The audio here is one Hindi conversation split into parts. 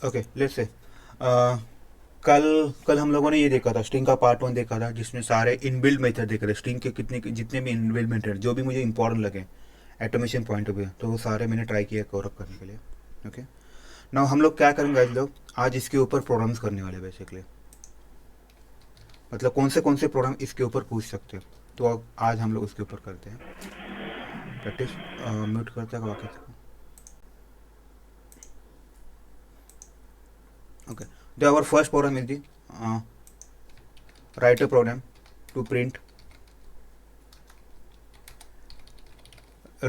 ओके लेट्स से कल कल हम लोगों ने ये देखा था, स्ट्रिंग का पार्ट 1 देखा था, जिसमें सारे इनबिल्ड मेथड देखे थे, स्ट्रिंग के कितने जितने भी इनबिल्ड मेथड जो भी मुझे इंपॉर्टेंट लगे एटोमेशन पॉइंट ऑफ व्यू, तो वो सारे मैंने ट्राई किया कवर अप करने के लिए। ओके, नाउ हम लोग क्या करेंगे आज लोग, आज इसके ऊपर प्रोग्राम्स करने वाले बेसिकली, मतलब कौन से प्रोग्राम इसके ऊपर पूछ सकते हो, तो आज हम लोग उसके ऊपर करते हैं प्रैक्टिस। म्यूट करते हैं बाकी। Okay, the our first program is the write a program to print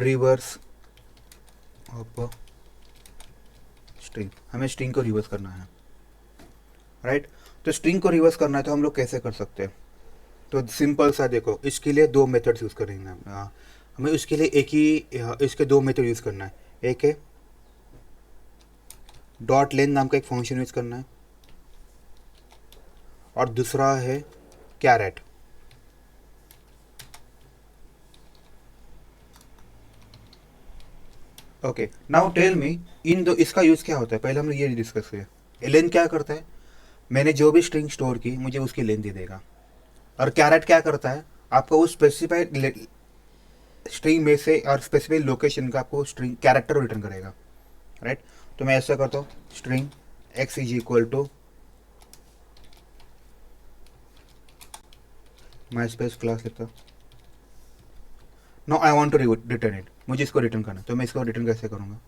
reverse of a string। हमें स्ट्रिंग को रिवर्स करना है, राइट। तो स्ट्रिंग को रिवर्स करना है तो हम लोग कैसे कर सकते हैं, तो सिंपल सा देखो, इसके लिए दो मेथड्स यूज़ करेंगे हम। हमें उसके लिए एक ही इसके दो मेथड यूज़ करना है। एक है डॉट लेन नाम का एक फंक्शन यूज़ करना है, और दूसरा है caret. Okay, now tell me, इन दो इसका यूज़ क्या होता है, पहले हम लोग ये डिस्कस करें। लेन क्या करता है, मैंने जो भी स्ट्रिंग स्टोर की मुझे उसकी लेंथ दे देगा। और कैरेट क्या करता है, आपको उस स्पेसिफाइड स्ट्रिंग में से और स्पेसिफिक लोकेशन का आपको स्ट्रिंग कैरेक्टर रिटर्न करेगा, राइट। तो मैं ऐसा करता हूँ, string X is equal to my space class लिखता हूँ। No I want to return it, मुझे इसको रिटर्न करना, तो मैं इसको रिटर्न कैसे करूँगा,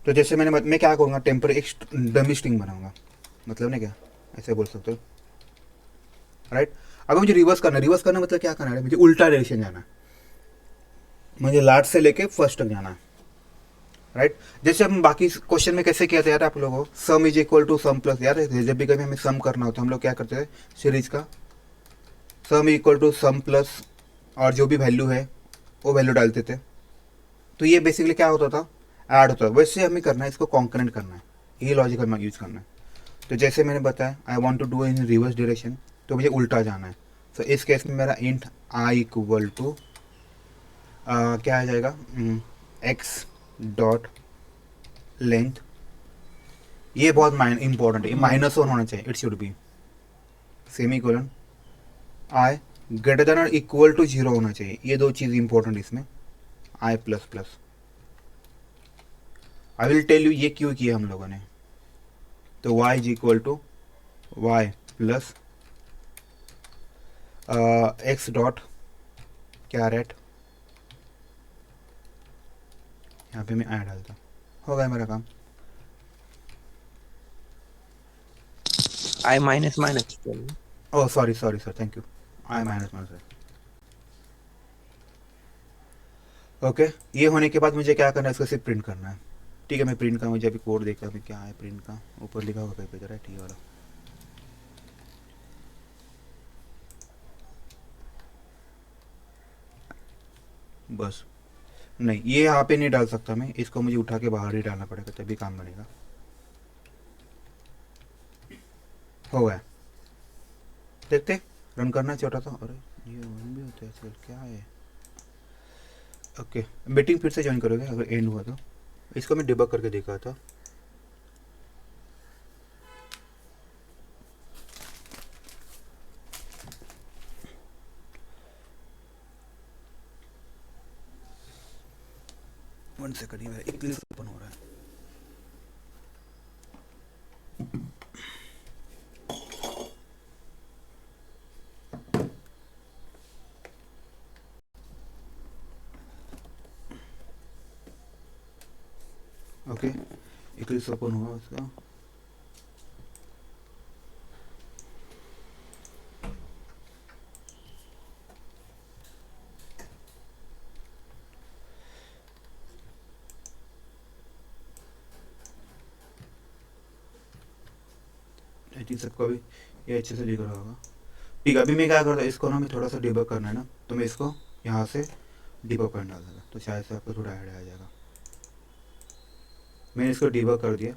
तो जैसे मैं क्या करूँगा, टेम्पर एक डमी स्ट्रिंग बनाऊंगा, मतलब नहीं क्या, ऐसे बोल सकते हो, राइट। अब मुझे रिवर्स करना मतलब क्या करना है, मुझे उल्टा डायरेक्शन जाना है, मुझे लास्ट से लेके फर्स्ट तक जाना है, राइट। जैसे हम बाकी क्वेश्चन में कैसे किया था यार आप लोगों, sum is equal to sum plus, यार जब भी कभी हमें सम करना होता है हम लोग क्या करते थे, सीरीज का sum equal to sum plus और जो भी वैल्यू है वो वैल्यू डालते थे, तो ये बेसिकली क्या होता था, ऐड होता था। वैसे हमें करना है, इसको कॉन्करेंट करना है, ये लॉजिक हमें यूज़ करना है। तो जैसे मैंने बताया I want to do in reverse direction, तो मुझे उल्टा जाना है। तो इस केस में मेरा इंट आई इक्वल टू क्या आ जाएगा, एक्स डॉट लेंथ, ये बहुत इंपॉर्टेंट है, माइनस वन होना चाहिए, it should be semicolon, I greater than और इक्वल टू जीरो होना चाहिए, ये दो चीज़ इंपॉर्टेंट इसमें, I plus plus. I will tell you ये क्यों किया हम लोगों ने। तो y is equal to Y plus X dot caret, यहाँ पे मैं ऐड डालता, हो गया मेरा काम। I minus minus. Oh sorry sorry sir, thank you, I minus minus. Okay, ये होने के बाद मुझे क्या करना है, इसको सिर्फ प्रिंट करना है। ठीक है, मैं प्रिंट का मुझे अभी कोड देखता हूँ क्या है, प्रिंट का ऊपर लिखा होगा कहीं पे जरा, ठीक वाला। बस, नहीं ये यहाँ पे नहीं डाल सकता मैं, इसको मुझे उठा के बाहर ही डालना पड़ेगा तभी काम बनेगा। हो गया, देखते रन करना छोटा सा, अरे ये वन भी होता है आजकल, क्या है। ओके, मीटिंग फिर से ज्वाइन करोगे अगर एंड हुआ तो, इसको मैं डिबग करके देखा था। वन सेकंड, ये इक्लिप्स ओपन हो रहा है। ओके, इक्लिप्स ओपन हुआ उसका। आई थिंक सबको भी ये अच्छे से दिख रहा होगा। ठीक है, अभी मैं क्या करता हूँ, इसको ना मैं थोड़ा सा डिबग करना है ना, तो मैं इसको यहाँ से डिबग पॉइंट डाल दूँगा, तो शायद से आपको थोड़ा आइडिया आ जाएगा। मैंने इसको डिबग कर दिया।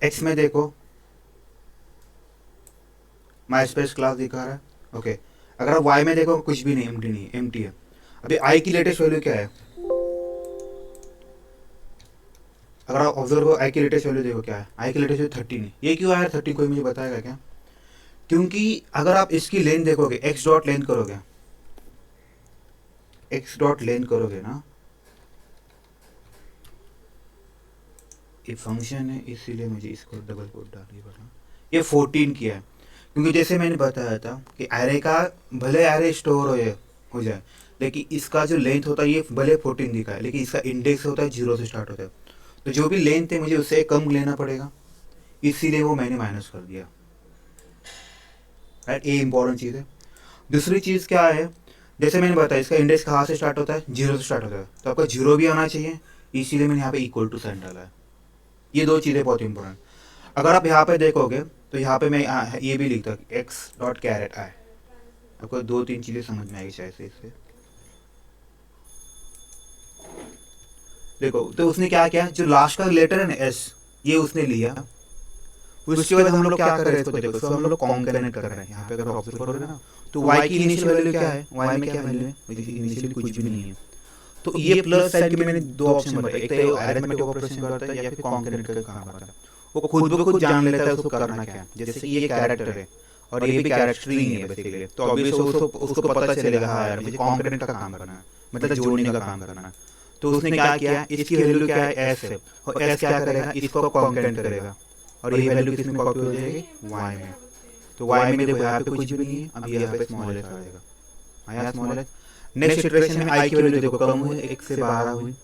एक्स में देखो माई स्पेस क्लास दिखा रहा है। ओके, अगर आप वाई में देखो कुछ भी नहीं, एम्प्टी नहीं, एम्प्टी है। अभी आई की लेटेस्ट वैल्यू क्या है, अगर आप ऑब्जर्व करो आई की लेटेस्ट वैल्यू देखो क्या है, आई की लेटेस्ट वैल्यू 13 है। ये क्यों आया 13, कोई मुझे बताएगा क्या? क्योंकि अगर आप इसकी लेंथ देखोगे, एक्स डॉट लेंथ करोगे, एक्स डॉट लेंथ करोगे ना, ये फंक्शन है इसीलिए मुझे इसको डबल कोट डालनी पड़ा, ये 14 किया है। क्योंकि जैसे मैंने बताया था कि एरे का भले एरे स्टोर हो जाए, लेकिन इसका जो लेंथ होता है ये भले 14 दिखा है, लेकिन इसका इंडेक्स होता है 0 से स्टार्ट होता है। तो जो भी लेंथ है मुझे उससे कम लेना पड़ेगा, इसीलिए वो मैंने माइनस कर दिया। राइट, ये इंपॉर्टेंट चीज़ है। दूसरी चीज़ क्या है, जैसे मैंने बताया इसका इंडेक्स कहाँ से स्टार्ट होता है, 0 से स्टार्ट होता है, तो आपका 0 भी आना चाहिए, इसीलिए मैंने यहाँ पे इक्वल टू साइन डाला है। ये दो चीज़ें बहुत इंपॉर्टेंट। अगर आप यहाँ पे देखोगे तो यहाँ पे मैं ये भी लिखता हूँ एक्स डॉट कैरेट आई। आपको 2-3 चीज़ें समझ में आएगी शायद से इससे। देखो तो उसने क्या किया, जो लास्ट का लेटर है ना एस, ये उसने लिया, उसके बाद हम लोग क्या कर रहे हैं इसको देखो, इसको हम लोग कॉन्करेंट कर रहे हैं। यहाँ पे अगर ऑब्जर्व करोगे ना तो y की इनिशियल वैल्यू क्या है, y में क्या वैल्यू है, इनिशियली कुछ भी नहीं है। तो ये प्लस साइन के मैंने दो ऑप्शन बताए, एक तो ये अरिथमेटिक ऑपरेशन करता है या फिर कॉन्करेंट का काम करता है। वो खुद ब खुद जान लेता है उसको करना क्या है। जैसे कि ये कैरेक्टर है और ये भी कैरेक्टर ही है बेसिकली, तो ऑब्वियस उसको पता चलेगा हाँ यार मुझे कॉन्करेंट का काम करना है, मतलब जोड़ने का काम करना है। तो उसने क्या किया, इसकी वैल्यू क्या है एस है, और एस क्या करेगा, इसको कॉन्करेंट करेगा, और ये वैल्यू किस में कॉपी हो जाएगी, वाई में। तो वाई में देखो यहाँ पे कुछ भी नहीं है, अब यहाँ पे स्मॉल एस आएगा, आया स्मॉल एस। नेक्स्ट इटरेशन में आई की वैल्यू देखो कम हुई, 1 से 12 हुई,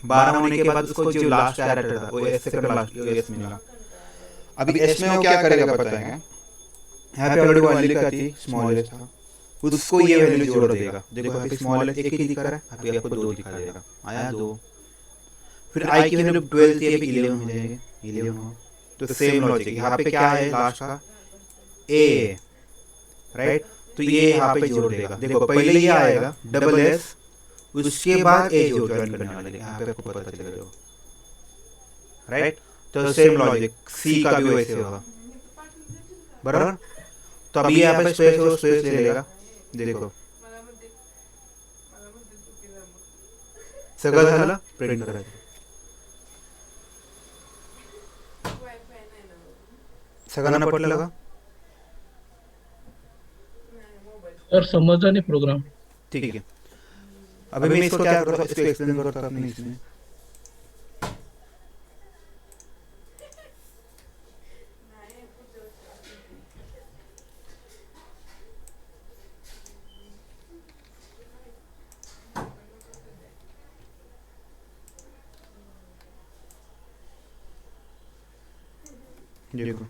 12 होने के बाद उसको जो लास्ट कैरेक्टर था वो एस से कर लास्ट एस मिला। अभी एस में वो क्या करेगा पता है, यहाँ पे ऑलरेडी वाली लिखा थी स्मॉल एस था, उसको ये वैल्यू जोड़ देगा। देखो यहाँ पे स्मॉल एस 1 ही दिखा रहा है, अभी आपको 2 दिखा देगा, आया 2। फिर आई की वैल्यू 12 थी, अभी 11 हो जाएगी, 11 हो। तो सेम लॉजिक यहाँ पे क्या है लास्ट का ए, राइट, तो ये यहाँ पे जोड़ देगा। देखो पहले ये आएगा डबल एस, उसके बाद ए जो ज्वाइन करने वाले, यहाँ पे आपको पता चलेगा, राइट। तो सेम लॉजिक सी का भी वैसे होगा, बराबर। तो अभी यहाँ पे स्पेस और स्पेस ले लेगा, देखो सगळं झालं, प्रिंट करायचं, सगळ्यांना पटलं का? और समझा नहीं प्रोग्राम। ठीक है, अभी मैं इसको क्या करता हूँ, इसको एक्सप्लेन करता हूँ अपने इसमें। देखो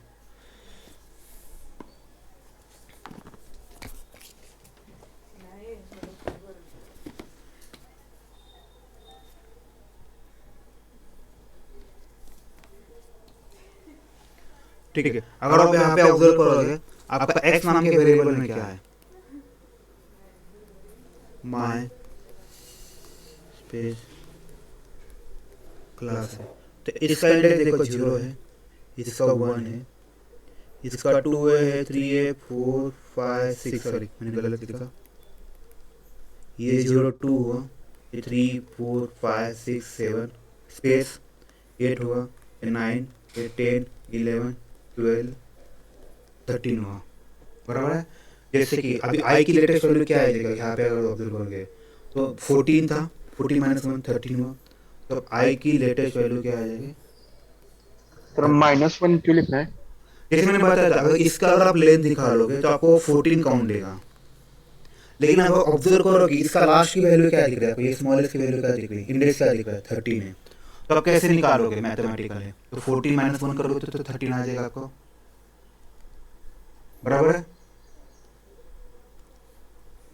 ठीक है, अगर आप यहाँ पे ऑब्जर्व करोगे आपका एक्स नाम के वेरिएबल में क्या है, माय स्पेस क्लास है। तो इसका इंडेक्स देखो 0 है, इसका 1 है, इसका 2 है, 3 है, 4 5 6, सॉरी मैंने गलत लिखा, ये 0 2 हुआ, ये 3 4 5 6 7 स्पेस 8 हुआ, ये 9, ये 10 11 12 13 हुआ, बराबर है। जैसे कि अभी आई की लेटेस्ट वैल्यू क्या है देखो यहाँ पे अगर ऑब्जर्व करोगे तो 14 था, 14 माइनस 1 13 हुआ, तो आई की लेटेस्ट वैल्यू क्या आ जाएगी, सर -1 क्यों लिखना है? जैसे मैंने बताया था अगर इसका अगर आप लेंथ निकालोगे तो आपको 14 काउंट देगा। लेकिन अगर ऑब्जर्व करोगे इसका लास्ट की वैल्यू क्या दिख रहा है, ये स्मॉलेस्ट की वैल्यू क्या दिख रही है, इंडेक्स क्या दिख रहा है 13 है, तो आप कैसे निकालोगे मैथमेटिकली, तो 14 माइनस 1 करोगे तो 13 आ जाएगा आपको, बराबर है,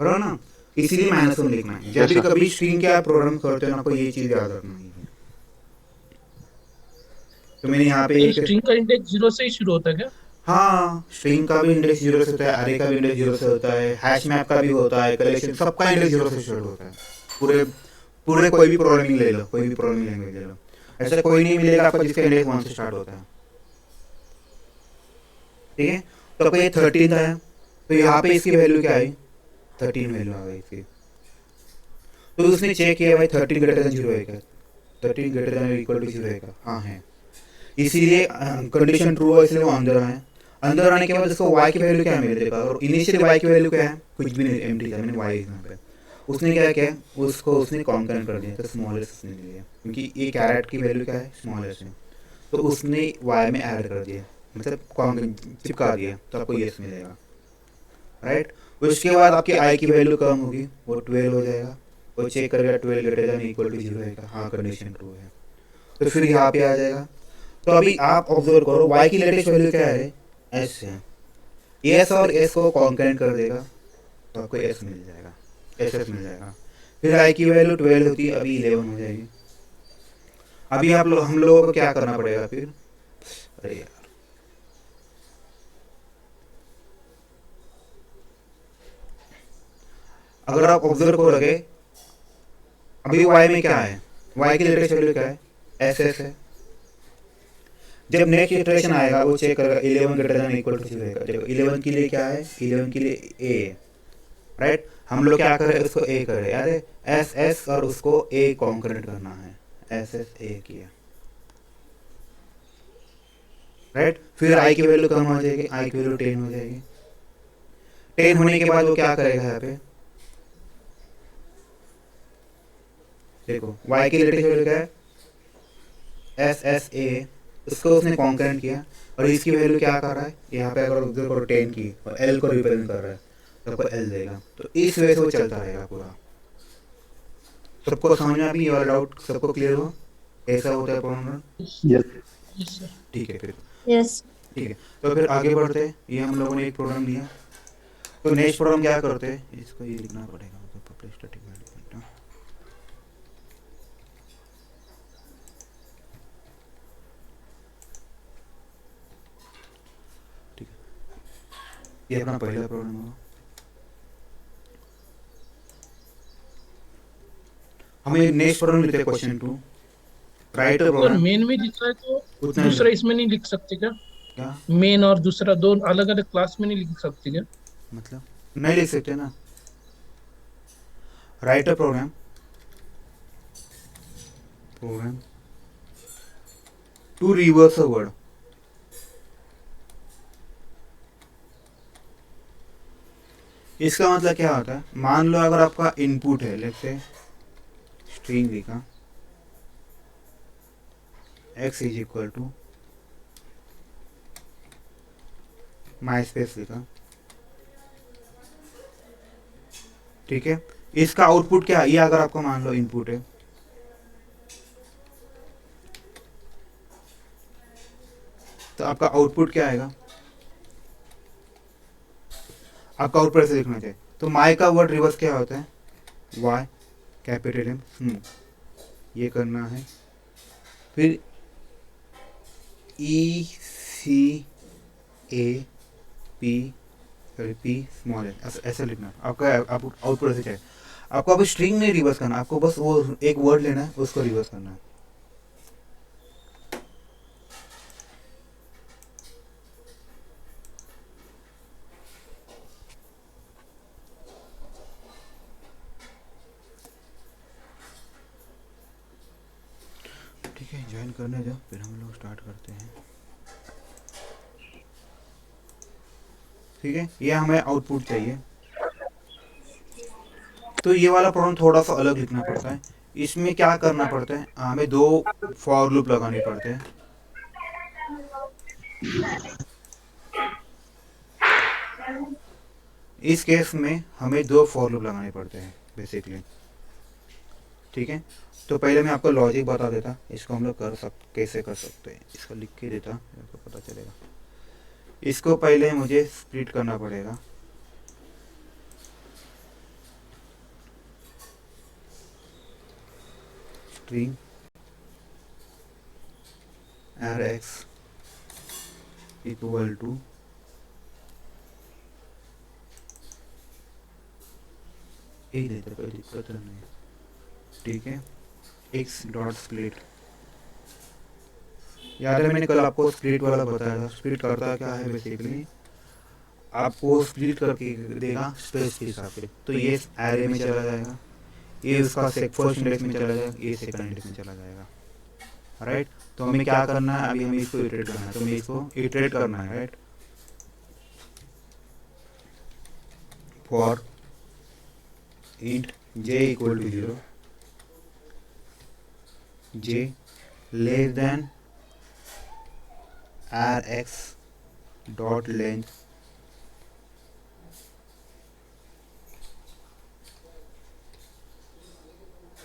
बराबर ना। इसीलिए -1 लिखना है। जब भी कभी स्ट्रिंग के आप प्रोग्राम करते हो ना, आपको ये चीज याद रखना है। तो मैंने यहाँ पे एक स्ट्रिंग का इंडेक्स 0 से ही शुरू होता है क्या? हाँ, स्ट्रिंग का भी इंडेक्स 0 से होता है, अरे का भी इंडेक्स 0 से होता है, हैश मैप का भी होता है, कलेक्शन सबका इंडेक्स 0 से शुरू होता है। पूरे पूरे कोई भी प्रोग्रामिंग ले लो, कोई भी प्रोग्रामिंग लैंग्वेज ले लो, ऐसा कोई नहीं मिलेगा आपको जिसका इंडेक्स 1 से स्टार्ट होता है, ठीक है। तो आपको ये 13 आया, तो यहाँ पे इसकी वैल्यू क्या आई, 13 वैल्यू आ गई इसकी। तो उसने चेक किया भाई 13 ग्रेटर देन 0 है क्या, 13 ग्रेटर देन इक्वल टू 0 है क्या, हाँ है। इसीलिए कंडीशन ट्रू है, इसलिए वो अंदर आए। अंदर आने के बाद उसको y की वैल्यू क्या मिलेगा, और इनिशियली y की वैल्यू क्या है, कुछ भी नहीं, एम्प्टी था, मैंने y यहाँ पे। उसने क्या किया, उसको उसने कॉन्करेंट कर दिया, तो स्मॉल एस उसने लिया, क्योंकि ये कैरेट की वैल्यू क्या है, स्मॉल एस है। तो उसने y में ऐड कर दिया, मतलब चिपका दिया, तो आपको यस मिलेगा, राइट। उसके बाद आपकी i की वैल्यू कम होगी, वो 12 हो जाएगा। वो चेक करेगा 12 ग्रेटर देन इक्वल टू 0 है, हाँ कंडीशन ट्रू है, तो फिर यहाँ पे आ जाएगा। तो अभी आप ऑब्जर्व करो y की लेटेस्ट वैल्यू क्या है, s है। s और s को कॉन्करेंट कर देगा, तो आपको s मिल जाएगा, ss मिल जाएगा। फिर i की वैल्यू 12 होती है, अभी 11 हो जाएगी। अभी हम लोगों को क्या करना पड़ेगा फिर, अरे यार, अगर आप ऑब्जर्व करोगे अभी y में क्या है, y की लेटेस्ट वैल्यू क्या है, ss है। जब नेक्स्ट इटरेशन आएगा वो चेक करेगा 11 ग्रेटर देन इक्वल टू 0 है। देखो 11 के लिए क्या है, 11 के लिए a है, राइट। हम लोग क्या करें, उसको a करें, याद है, एस एस और उसको a कॉन्करेंट करना है, एस एस a किया, राइट। फिर i की वैल्यू कम हो जाएगी, i की वैल्यू 10 हो जाएगी। 10 होने के बाद वो क्या करेगा, यहाँ पे देखो y की लेटेस्ट वैल्यू क्या है, एस एस a, उसको उसने कॉन्करेंट किया, और इसकी वैल्यू क्या कर रहा है, यहाँ पे अगर उधर को 10 की और l को रिप्रेजेंट कर रहा है, तो आपको l देगा। तो इस वजह से वो चलता रहेगा पूरा। सबको समझ में अभी, ये वाला डाउट सबको क्लियर हो, ऐसा होता है प्रॉब्लम, Yes. Yes sir. ठीक है फिर, यस ठीक है। तो फिर आगे बढ़ते हैं, ये हम लोगों ने एक प्रोग्राम लिया, तो नेक्स्ट प्रोग्राम क्या करते हैं, इसको ये लिखना पड़ेगा, पब्लिश स्टैटिक वैल्यू, ठीक है, ये अपना पहला प्रोग्राम होगा। हमें नेक्स्ट प्रोग्राम लेते हैं, question 2, write sir program, main में लिखा है तो उतना दूसरा इसमें नहीं लिख सकते क्या? क्या मेन और दूसरा दो अलग अलग क्लास में नहीं लिख सकते क्या? मतलब, नहीं लिख सकते ना, write program, program to reverse a word. इसका मतलब क्या होता है, मान लो अगर आपका इनपुट है, लेट्स से स्ट्रिंग लिखा x is equal to my space लिखा, ठीक है। इसका आउटपुट क्या है, ये अगर आपको मान लो इनपुट है, तो आपका आउटपुट क्या आएगा, आपका आउटपुट ऐसे लिखना चाहिए। तो माई का वर्ड रिवर्स क्या होता है, y कैपिटल M स्मूथ, ये करना है। फिर E C A P P small है, ऐसे लिखना है आपका, आप आउटपुट ऐसे चाहिए। आपको अब स्ट्रिंग नहीं रिवर्स करना, आपको बस वो एक वर्ड लेना है, उसको रिवर्स करना है। ठीक है, ज्वाइन करने जाओ, फिर हम लोग स्टार्ट करते हैं। ठीक है, ये हमें आउटपुट चाहिए। तो ये वाला प्रॉब्लम थोड़ा सा अलग लिखना पड़ता है। इसमें क्या करना पड़ता है, हमें दो फॉर लूप लगाने पड़ते हैं। इस केस में हमें दो फॉर लूप लगाने पड़ते हैं बेसिकली, ठीक है। तो पहले मैं आपको लॉजिक बता देता, इसको हम लोग कैसे कर सकते हैं, इसको लिख के देता, आपको पता चलेगा। इसको पहले मुझे स्प्लिट करना पड़ेगा, स्ट्रिंग rx इक्वल टू एक देते, कोई दिक्कत नहीं, ठीक है। x डॉट स्प्लिट, याद है मैंने कल आपको स्प्लिट वाला बताया था। स्प्लिट करता क्या है बेसिकली, आपको स्प्लिट करके देगा स्पेस के हिसाब से। तो ये एरे में चला जाएगा, ये उसका फर्स्ट इंडेक्स में चला जाएगा, ये सेकंड इंडेक्स में चला जाएगा, राइट। तो हमें क्या करना है, अभी हमें इसको इटरेट करना है, तो हमें इसको इटरेट करना है, right. For int j equal to 0, j less than rx dot length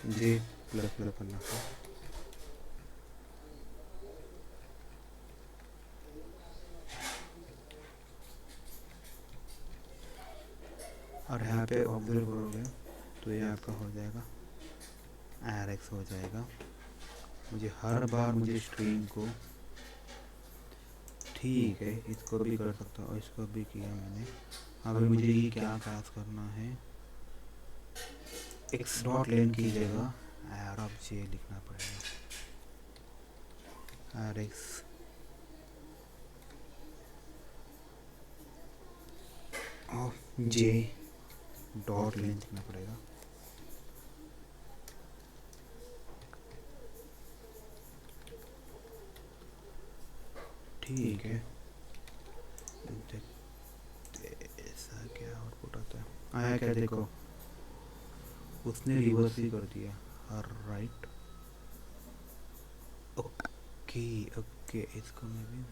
j plus plus करना है। और यहाँ पे ऑब्जर्व करोगे तो ये आपका हो जाएगा rx हो जाएगा। मुझे हर बार मुझे स्ट्रिंग को, ठीक है इसको भी कर सकता हूँ और इसको भी किया मैंने। अभी मुझे ये क्या पास करना है, x डॉट लेन की जगह आर ऑफ j लिखना पड़ेगा, rx of j dot length लिखना पड़ेगा। ठीक है, देखते ऐसा क्या आउटपुट आता है। आया क्या, देखो उसने रिवर्स ही कर दिया, राइट। ओके ओके, इसको मैं भी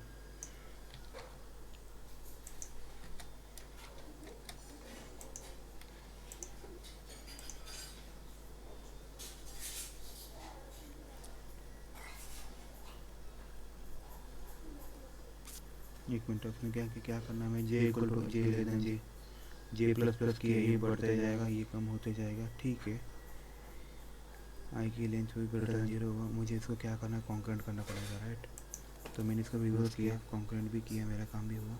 एक मिनट, उसमें क्या करना है, मैं जे इक्वल टू जे ले दें, जे प्लस प्लस की ये बढ़ते जाएगा, ये कम होते जाएगा, ठीक है। आई की लेंथ भी ग्रेटर देन 0 होगा, मुझे इसको क्या करना है, कॉन्करेंट करना पड़ेगा, राइट। तो मैंने इसको रिवर्स किया, कॉन्करेंट भी किया, मेरा काम भी हुआ।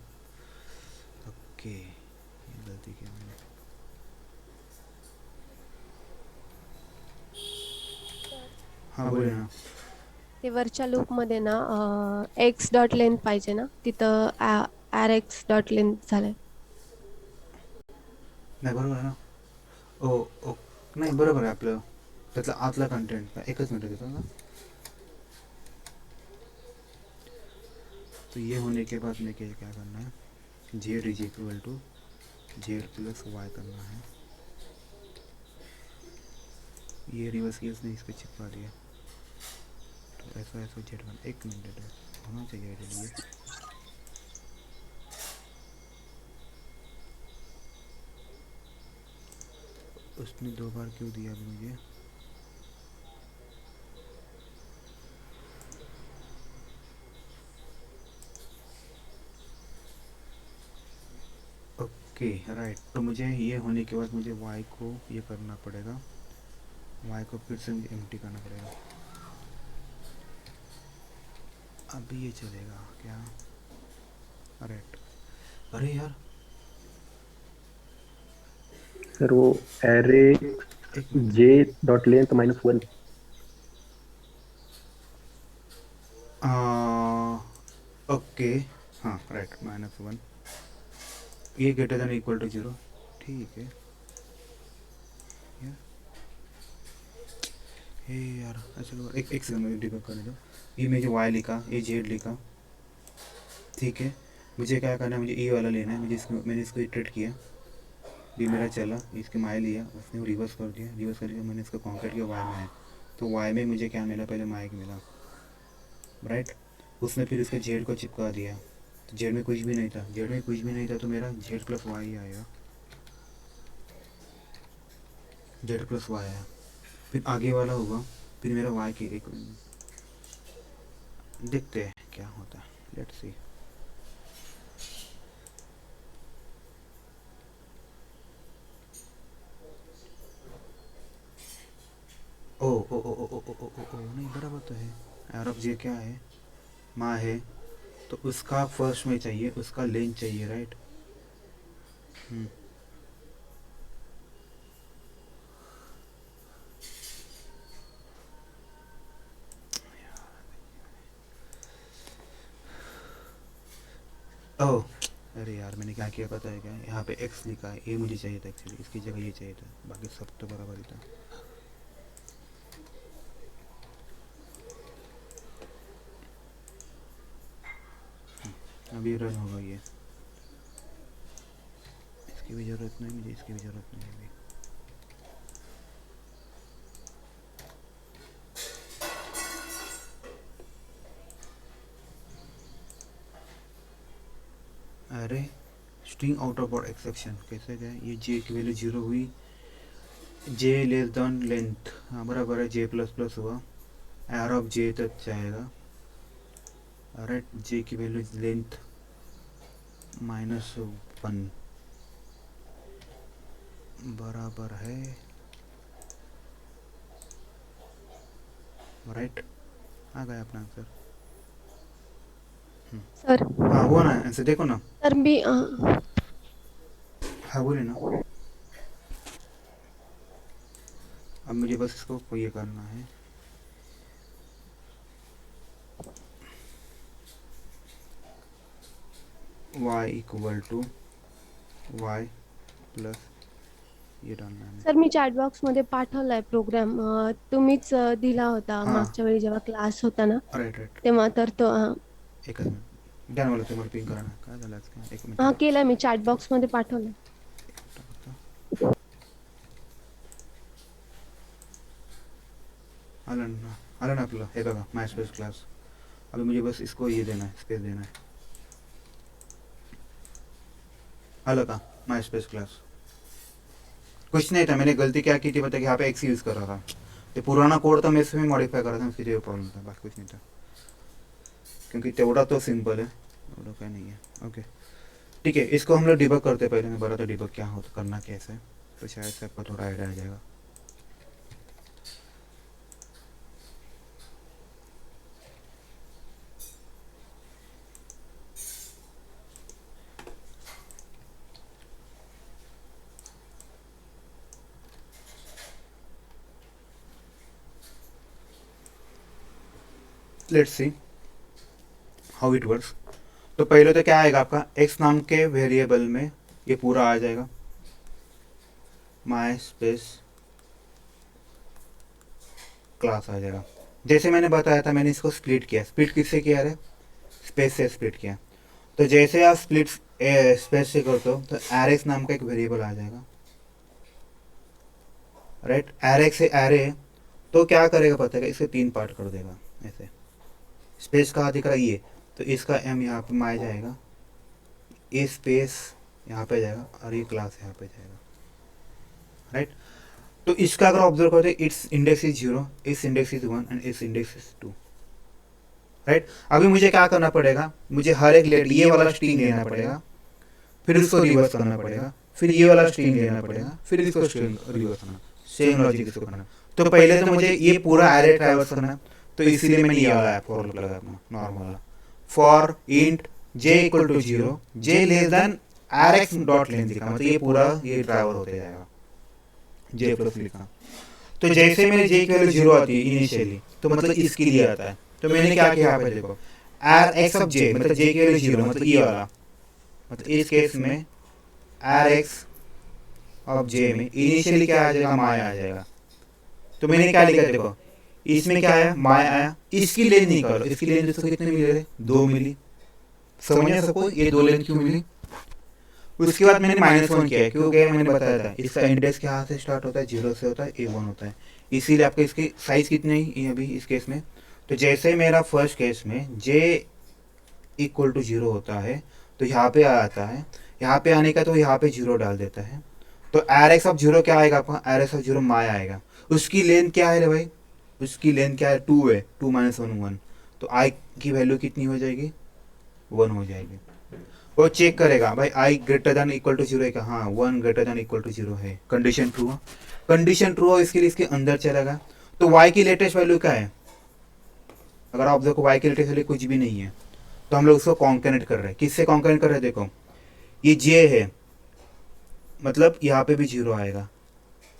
ओके, ये गलती किया मैंने। हाँ बोले ना। ते वरच्या लूपमध्ये ना एक्स डॉट लेंथ पाहिजे ना, तिथं आर एक्स डॉट लेंथ झालंय. नाही बरोबर आहे ना. ओ ओ नाही बरोबर आहे आपलं, त्यातला आतला कंटेंट एकच मिनट देतो ना. तो ये होने के बाद में क्या करना है, Z is equal to Z plus Y करना है। ये रिवर्स की उसने इस पर चिपका दिया, तो ऐसा ऐसा जेड वन, एक मिनट होना चाहिए ये। उसने 2 बार क्यों दिया अभी मुझे, ओके राइट। तो मुझे ये होने के बाद मुझे y को ये करना पड़ेगा, y को फिर से एम्प्टी करना पड़ेगा। अभी ये चलेगा क्या, राइट। अरे यार सर वो एरे एक minute, J dot length -1. Okay हाँ राइट, -1, ये ग्रेटर देन इक्वल टू 0, ठीक है। हे यार चलो एक सेकंड में डिबग करने दो। ये मुझे y लिखा, ये z लिखा, ठीक है। मुझे क्या करना है, मुझे e वाला लेना है, मैंने इसको इटरेट किया, ये मेरा चला, इसके माय लिया, उसने रिवर्स कर दिया, रिवर्स करके मैंने इसको कॉन्केट किया y में है। तो y में मुझे क्या मिला, पहले माइक मिला, राइट। उसने फिर इसके जेड को चिपका दिया, तो जेड में कुछ भी नहीं था, जेड में कुछ भी नहीं था, तो मेरा जेड प्लस वाई आएगा, जेड प्लस वाई आया। फिर आगे वाला होगा, फिर मेरा वाई की एक, देखते हैं क्या होता है, लेट्स सी। ओ ओ ओ ओ ओ ओ ओ ओ नहीं बराबर तो है, आर ऑफ जे क्या है, माँ है, तो उसका फर्स्ट में चाहिए, उसका लेंथ चाहिए, राइट। ओह अरे यार मैंने क्या किया पता है क्या, यहाँ पे एक्स लिखा है, ये मुझे चाहिए था एक्चुअली, इसकी जगह ये चाहिए था, बाकी सब तो बराबर ही था। अभी रन होगा ये, इसकी भी ज़रूरत नहीं मुझे, इसकी भी ज़रूरत नहीं अभी। अरे string out of board exception कैसे गए, ये जे की वैल्यू 0 हुई, जे लेस देन लेंथ, हाँ बराबर है, जे प्लस प्लस हुआ, आर ऑफ जे तक जाएगा। राइट, जे की वैल्यू लेंथ -1 बराबर है, राइट, आ गया अपना आंसर। सर हाँ हुआ ना आंसर, देखो ना। सर मी हाँ बोले ना, अब मुझे बस इसको ये करना है, y equal to y plus ये डालना है। सर मी चॅट बॉक्स मध्ये पाठवलाय प्रोग्राम, तुम्हीच दिला होता हाँ। मागच्या वेळी जेव्हा क्लास होता ना राईट राईट, तेव्हा, तर तो एकच मिनिट द्या ना मला, तुम्हाला पिंग करा ना, काय झालं आज काय, एक मिनिट. हा केलाय मी, चॅट बॉक्स मध्ये पाठवलाय. आलं ना आपलं, हे बघा माय स्पेस क्लास. अभी मुझे बस इसको ये देना है, स्पेस देना है. आलं का माय स्पेस क्लास. कुछ नहीं था, मैंने गलती क्या की थी पता है, कि यहाँ पे एक्स यूज़ कर रहा था, तो पुराना कोड था मैं इसमें मॉडिफाई कर रहा था, उसकी जो प्रॉब्लम था, बाकी कुछ नहीं था, क्योंकि तेवड़ा तो सिंपल है, तेवड़ा क्या नहीं है. ओके ठीक है, इसको हम लोग डिबग करते, पहले मैं बता था डिबग क्या होता, करना कैसे है, तो शायद से आपको थोड़ा आइडिया आ जाएगा. Let's see how it works. तो पहले तो क्या आएगा आपका, x नाम के वेरिएबल में ये पूरा आ जाएगा, माय स्पेस क्लास आ जाएगा. जैसे मैंने बताया था, मैंने इसको स्प्लिट किया. स्प्लिट किससे किया है, स्पेस से स्प्लिट किया. तो जैसे आप स्प्लिट स्पेस से करते हो तो एरेक्स नाम का एक वेरिएबल आ जाएगा. राइट, एरेक्स से एरे, तो क्या करेगा पता है, इसे 3 पार्ट कर देगा ऐसे. स्पेस कहाँ दिख रहा है ये, तो इसका m यहाँ पे आ जाएगा, ये स्पेस यहाँ पे जाएगा और ये क्लास यहाँ पे जाएगा. राइट, तो इसका अगर ऑब्जर्व करते हैं, इट्स इंडेक्स इज 0, इस इंडेक्स इज 1 एंड इस इंडेक्स इज 2. राइट, अभी मुझे क्या करना पड़ेगा, मुझे हर एक लेट ये वाला स्ट्रिंग लेना पड़ेगा, फिर उसको रिवर्स करना पड़ेगा, फिर ये वाला स्ट्रिंग लेना पड़ेगा, फिर इसको स्ट्रिंग रिवर्स करना. सेम लॉजिक इसको करना. तो पहले तो मुझे ये पूरा एरे ट्रैवर्स करना है, तो इसीलिए मैंने ये वाला फॉर लगा अपना नॉर्मल वाला, for int j equal to 0, j less than rx dot length लिखा, मतलब ये पूरा ये ड्राइवर होते जाएगा, j प्लस लिखा. तो जैसे मैंने j की वैल्यू 0 आती है इनिशियली, तो मतलब इसके लिए आता है. तो मैंने क्या किया यहाँ पे देखो, rx ऑफ j, मतलब j की वैल्यू 0, मतलब ये वाला, मतलब इस केस में rx ऑफ j में इनिशियली क्या आ जाएगा, माया आ जाएगा. तो मैंने क्या लिखा देखो, इसमें क्या आया, माया आया. इसकी लेंथ निकालो, इसकी लेंथ दोस्तों कितने मिल रहे, 2 मिली. समझना सबको, ये 2 लेंथ क्यों मिली. उसके बाद मैंने -1 किया है, क्योंकि मैंने बताया था इसका इंडेक्स कहाँ से स्टार्ट होता है, 0 से होता है, A1 होता है, इसीलिए आपका इसकी साइज कितनी है अभी इस केस में. तो जैसे मेरा फर्स्ट केस में j इक्वल टू 0 होता है, तो यहाँ पे आ जाता है, यहाँ पे आने का तो यहाँ पे 0 डाल देता है. तो rx ऑफ 0 क्या आएगा आपका, rx ऑफ 0 माया आएगा. उसकी लेंथ क्या है रे भाई, उसकी लेंथ क्या है, 2 है, 2 - 1 1, तो i की वैल्यू कितनी हो जाएगी, 1 हो जाएगी. वो चेक करेगा भाई i greater than equal to 0 है क्या, हाँ 1 ग्रेटर देन इक्वल टू 0 है, कंडीशन ट्रू है. कंडीशन ट्रू हो, इसके लिए इसके अंदर चलेगा. तो y की लेटेस्ट वैल्यू क्या है, अगर आप देखो y की लेटेस्ट वैल्यू कुछ भी नहीं है, तो हम लोग उसको कॉन्केनेट कर रहे हैं. किससे कॉन्केनेट कर रहे हैं, देखो ये j है, मतलब यहाँ पे भी 0 आएगा,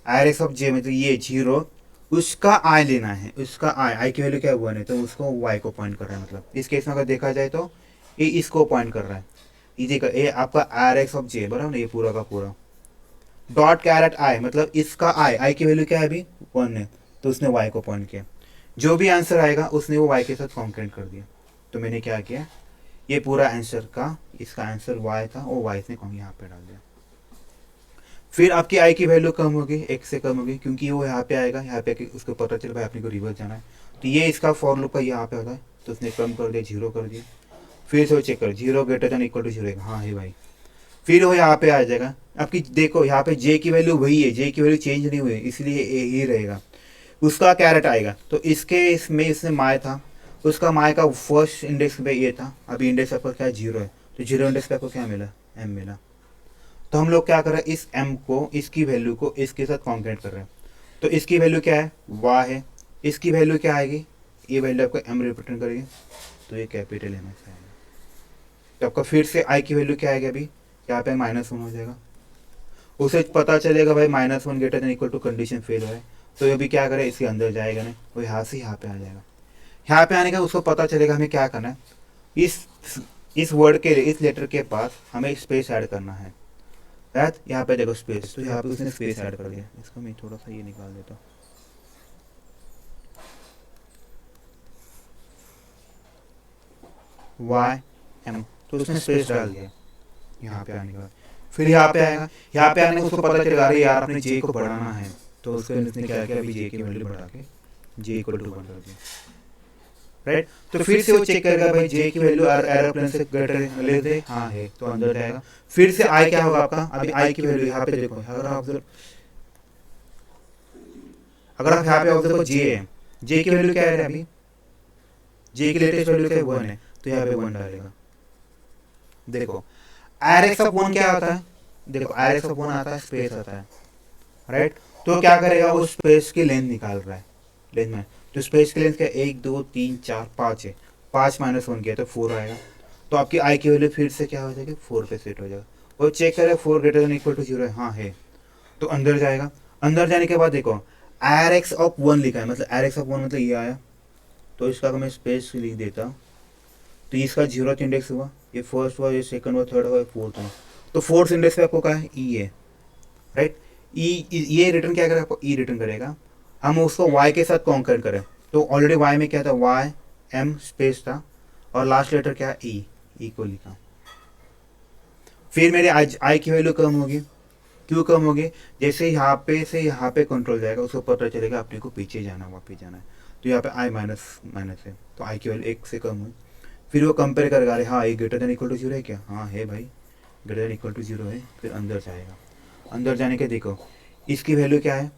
rx ऑफ j, मतलब ये 0, उसका i लेना है, उसका i की वैल्यू क्या है 1 है, तो उसको y को पॉइंट कर रहा है. मतलब इस केस में अगर देखा जाए तो ये इसको पॉइंट कर रहा है. इजी का ये आपका आर एक्स ऑफ जे बराबर ना, ये पूरा का पूरा डॉट कैरेट आई, मतलब इसका आई की वैल्यू क्या है अभी 1 है, तो उसने वाई को पॉइंट किया, जो भी आंसर आएगा उसने वो वाई के साथ कॉन्करेंट कर दिया। तो मैंने क्या किया, ये पूरा आंसर का इसका आंसर वाई था, वो वाई ने यहाँ पे डाल दिया। फिर आपकी आई की वैल्यू कम होगी, एक से कम होगी, क्योंकि वो यहाँ पे आएगा, यहाँ पे उसको पता चल भाई अपने को रिवर्स जाना है, तो ये इसका फॉर लूप का यहाँ पे होता है, तो उसने कम कर दिया, 0 कर दिया। फिर से वो चेक कर 0 ग्रेटर देन इक्वल टू 0, हाँ है भाई, फिर वो यहाँ पे आ जाएगा। आपकी देखो यहाँ पे जे की वैल्यू वही है, जे की वैल्यू चेंज नहीं हुई है, इसलिए ए ही रहेगा। उसका कैरेट आएगा, तो इसके इसमें इसने माय था, उसका माय का फर्स्ट इंडेक्स पे ये था, अभी इंडेक्स आपका क्या 0 है, तो 0 इंडेक्स पे आपको क्या मिला, एम मिला। तो हम लोग क्या कर रहे हैं, इस एम को, इसकी वैल्यू को इसके साथ कॉन्करेंट कर रहे हैं। तो इसकी वैल्यू क्या है, वाई है, इसकी वैल्यू क्या आएगी, ये वैल्यू आपको एम रिप्रेजेंट करेगी, तो ये कैपिटल एम ऐसा आएगा। तो आपका फिर से आई की वैल्यू क्या आएगी, अभी यहाँ पे -1 हो जाएगा, उसे पता चलेगा भाई -1 greater than equal to condition fail हो है, तो ये भी क्या करे, इसके अंदर जाएगा नहीं, वो यहाँ से यहाँ पे आ जाएगा। यहाँ पे आने का उसको पता चलेगा हमें क्या करना है, इस वर्ड के, इस लेटर के पास हमें स्पेस ऐड करना है, राइट। यहाँ पे देखो स्पेस, तो यहाँ पे उसने स्पेस ऐड कर दिया, इसको मैं थोड़ा सा ये निकाल देता हूँ, वाई एम, तो उसने स्पेस डाल दिया यहाँ पे आने के बाद। फिर यहाँ पे आएगा, यहाँ पे आने को उसको पता चलेगा अरे यार अपने जे को बढ़ाना है, तो उसने क्या किया, अभी जे की वैल्यू बढ़ा के जे इक्वल टू 1 कर दिया, राइट। तो फिर से वो चेक करेगा भाई जे की वैल्यू एरोप्लेन से ग्रेटर ले दे, हाँ है, तो अंदर जाएगा। फिर से आई क्या होगा आपका, अभी आई की वैल्यू यहाँ पे देखो, अगर आप यहाँ पे ऑब्जर्व करो जे है, जे की वैल्यू क्या है अभी, जे की लेटेस्ट वैल्यू क्या है 1 है, तो यहाँ पे 1 डालेगा। देखो आर एक्स ऑफ 1 क्या आता है, देखो आर एक्स ऑफ 1 आता है, स्पेस आता है, राइट। तो क्या करेगा, वो स्पेस की लेंथ निकाल रहा है, लेंथ में, तो स्पेस की लेंथ क्या 1 2 3 4 5 है, 5 -1 किया तो 4 आएगा। तो आपकी आई की वैल्यू फिर से क्या हो जाएगी, 4 पे सेट हो जाएगा। और चेक करें 4 ग्रेटर देन इक्वल टू 0 है, हाँ है, तो अंदर जाएगा। अंदर जाने के बाद देखो आर एक्स ऑफ 1 लिखा है, मतलब आर एक्स ऑफ 1 मतलब ये आया, तो इसका अगर मैं स्पेस लिख देता हूँ, तो इसका 0th इंडेक्स हुआ, ये फर्स्ट हुआ, ये सेकंड हुआ, थर्ड हुआ, फोर्थ हुआ, तो फोर्थ इंडेक्स पे आपको क्या है, ई है, राइट। ई ये रिटर्न क्या करेगा, आपको ई रिटर्न करेगा। हम उसको वाई के साथ कॉन्कर करें, तो ऑलरेडी वाई में क्या था, वाई एम स्पेस था, और लास्ट लेटर क्या है, ई को लिखा। फिर मेरे आई की वैल्यू कम होगी, क्यों कम होगी, जैसे यहाँ पे से यहाँ पे कंट्रोल जाएगा, उसको पता चलेगा अपने को पीछे जाना, वापस जाना है, तो यहाँ पे आई माइनस है, तो आई की वैल्यू 1 से कम हुई। फिर वो कंपेयर करेगा, अरे हाँ ये ग्रेटर देन इक्वल टू 0 है क्या, हाँ है भाई, ग्रेटर देन इक्वल टू 0 है। फिर अंदर जाएगा, अंदर जाने के देखो इसकी वैल्यू क्या है,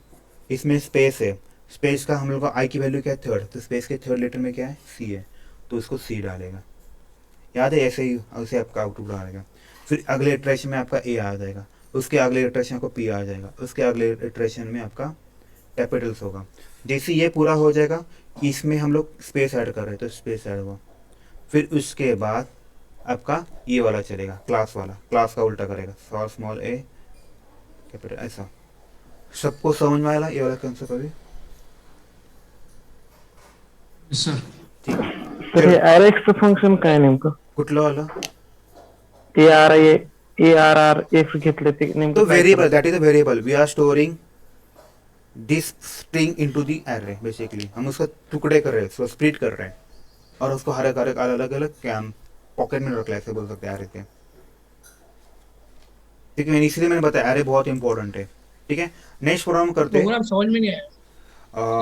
इसमें स्पेस है, स्पेस का हम लोग का आई की वैल्यू क्या है 3rd, तो स्पेस के 3rd लेटर में क्या है, सी है, तो उसको सी डालेगा, याद है, ऐसे ही उसे आपका आउटपुट डालेगा। फिर अगले इटरेशन में आपका ए आ जाएगा, उसके अगले इटरेशन को पी आ जाएगा, उसके अगले इटरेशन में आपका कैपिटल्स होगा। जैसे ये पूरा हो जाएगा, इसमें हम लोग स्पेस ऐड कर रहे हैं, तो स्पेस ऐड हुआ। फिर उसके बाद आपका ये वाला चलेगा, क्लास वाला, क्लास का उल्टा करेगा, स्मॉल ए कैपिटल, ऐसा। सबको समझ में आया ये वाला कंसेप्ट अभी, सर ठीक है। तर हे आर एक्सचं फंक्शन काय नेमकं, कुठलं वाला, ए आर आर एक्स घेतले ते तो नेमकं काय वेरिएबल, करायचं? That is a variable, we are storing this string into the array, basically हम उसका टुकड़े कर रहे हैं, उसको स्प्लिट कर रहे हैं, और उसको हर एक अलग अलग कैम पॉकेट में रख, ऐसे बोल सकते हैं एरे के, ठीक है। इसलिए मैंने बताया एरे बहुत इंपॉर्टेंट है, ठीक है। नेक्स्ट प्रोग्राम करते हैं, प्रोग्राम समझ में नहीं आया,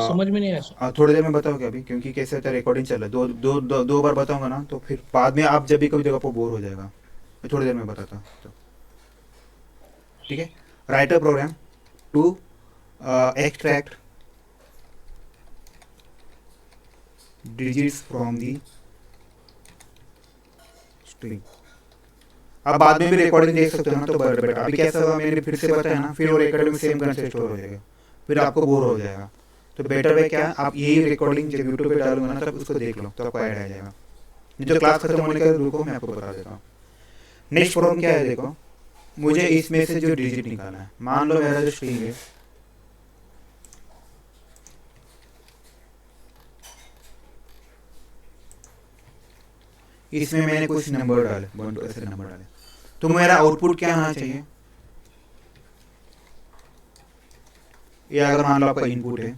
समझ में नहीं आया सर। थोड़ी देर में बताओगे अभी, क्योंकि कैसे होता है रिकॉर्डिंग चल रहा है, दो बार बताऊंगा ना, तो फिर बाद में आप जब भी कभी देखो आपको बोर हो जाएगा, मैं थोड़ी देर में बताता हूँ, तो ठीक है। Writer program to extract digits from the string. आप बाद में भी रिकॉर्डिंग देख सकते हो ना, तो बेटर। अभी कैसा हुआ मैंने फिर से बताया ना, फिर वो रिकॉर्डिंग में सेम कंसेप्ट स्टोर हो जाएगा, फिर आपको बोर हो जाएगा। तो बेटर वे क्या, आप यही रिकॉर्डिंग जब यूट्यूब पे डालूंगा ना, तब उसको देख लो, तो आपको ऐड आ जाएगा। जो क्लास खत्म होने का रुको, मैं आपको बता देता हूँ। नेक्स्ट प्रॉब्लम क्या है, देखो मुझे इसमें से जो डिजिट निकालना है, मान लो मेरा जो स्ट्रिंग है, इसमें मैंने कुछ नंबर डाले, 1 2 ऐसे नंबर डाले, तो मेरा आउटपुट क्या होना चाहिए, ये अगर मान लो आपका इनपुट है,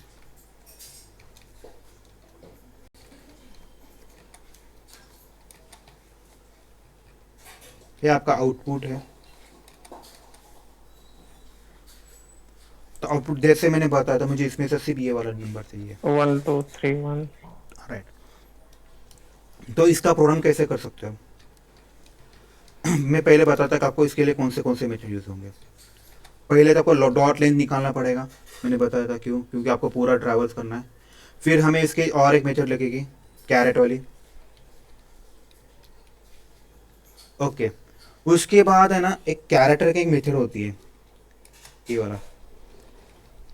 ये आपका आउटपुट है, तो आउटपुट जैसे मैंने बताया था मुझे इसमें से सिर्फ ये वाला नंबर चाहिए। 1 2 3 1। राइट, तो इसका प्रोग्राम कैसे कर सकते हो मैं पहले बताता कि आपको इसके लिए कौन से मेथड यूज होंगे। पहले तो आपको डॉट लेंथ निकालना पड़ेगा, मैंने बताया था क्यों, क्योंकि आपको पूरा ट्रैवल्स करना है। फिर हमें इसके और एक मेथड लगेगी कैरेट वाली, ओके। उसके बाद है ना एक कैरेक्टर की एक मेथड होती है, ये वाला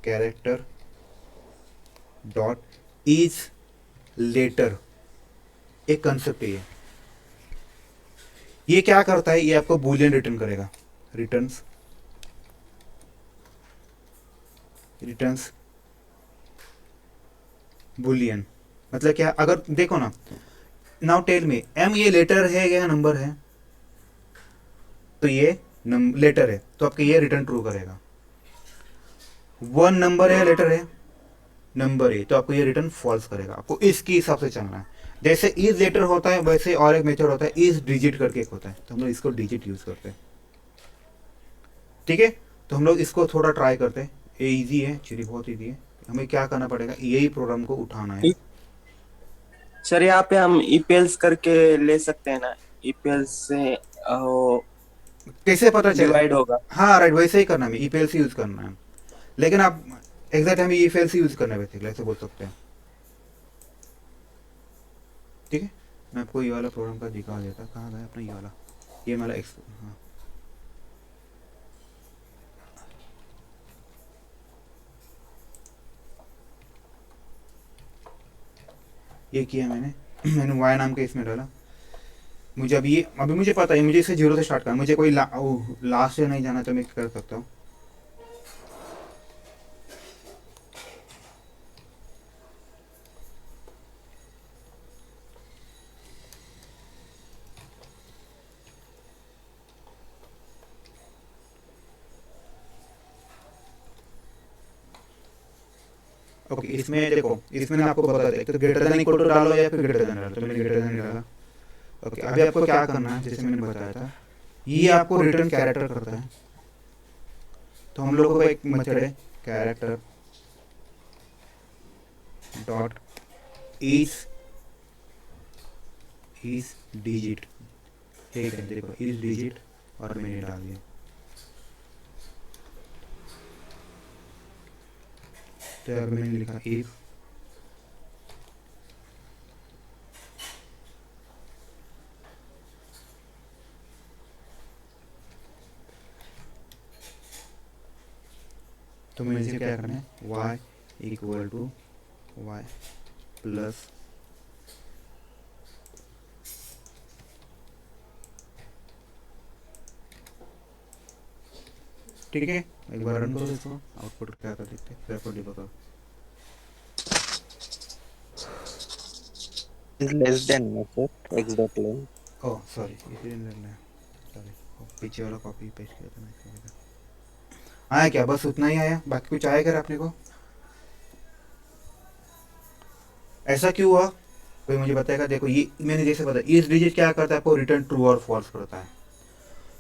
कैरेक्टर डॉट इज लेटर, एक कंसेप्ट है ये क्या करता है, ये आपको बूलियन रिटर्न करेगा, रिटर्न्स बूलियन मतलब क्या, अगर देखो ना, नाउ टेल मी एम ये लेटर है या नंबर है, तो ये लेटर है तो आपके ये रिटर्न ट्रू करेगा। 1 नंबर है, लेटर है, नंबर है, तो आपको ये रिटर्न फॉल्स करेगा। आपको इसके हिसाब से चलना है। जैसे इज लेटर होता है वैसे और एक मेथड होता है इज डिजिट करके एक होता है, तो हम लोग इसको डिजिट यूज करते हैं, ठीक है। तो हम लोग इसको थोड़ा ट्राई करते हैं, ये इजी है एक्चुअली, बहुत इजी है। हमें क्या करना पड़ेगा, यही प्रोग्राम को उठाना है। सर यहाँ पे हम ईपीएल्स करके ले सकते हैं ना, ईपीएल से कैसे पता चलेगा, डिवाइड होगा। हाँ राइट, वैसे ही करना है, ईपीएल से यूज करना है, लेकिन आप एग्जैक्ट हमें ईपीएल से यूज करना है बेसिकली, ऐसे बोल सकते हैं, ठीक है। मैं आपको ये वाला प्रोग्राम का दिखा देता, कहाँ गया अपना ये वाला, ये वाला एक्स, हाँ ये किया मैंने वाई नाम के इसमें डाला। मुझे अभी मुझे पता है, मुझे इसे 0 से स्टार्ट करना, मुझे कोई लास्ट से नहीं जाना, तो मैं कर सकता हूँ। ओके, इसमें देखो, इसमें आपको बता दें तो ग्रेटर देन इक्वल टू डालो या फिर ग्रेटर देन डालो, तो मैंने ग्रेटर देन डाला। ओके, अभी आपको क्या करना है, जैसे मैंने बताया था, ये आपको रिटर्न कैरेक्टर करता है, तो हम लोगों का एक मेथड है कैरेक्टर डॉट इज डिजिट, ठीक है, देखो इज डिजिट और मैंने डाल दिया। तो अगर मैंने लिखा इफ तो मुझे इसे क्या करना है, y equal to y plus ठीक है। एक बार रन करो इसको, आउटपुट क्या आता देखते हैं, फिर बताओ। is less than sir x dot length। Oh sorry, इसे नहीं लेना है, सॉरी, पीछे वाला कॉपी पेस्ट किया था मैं। आया क्या, बस उतना ही आया, बाकी कुछ आया क्या आपने को, ऐसा क्यों हुआ कोई मुझे बताएगा। देखो ये मैंने जैसे बताया, इस डिजिट क्या करता है, आपको रिटर्न ट्रू और फॉल्स करता है।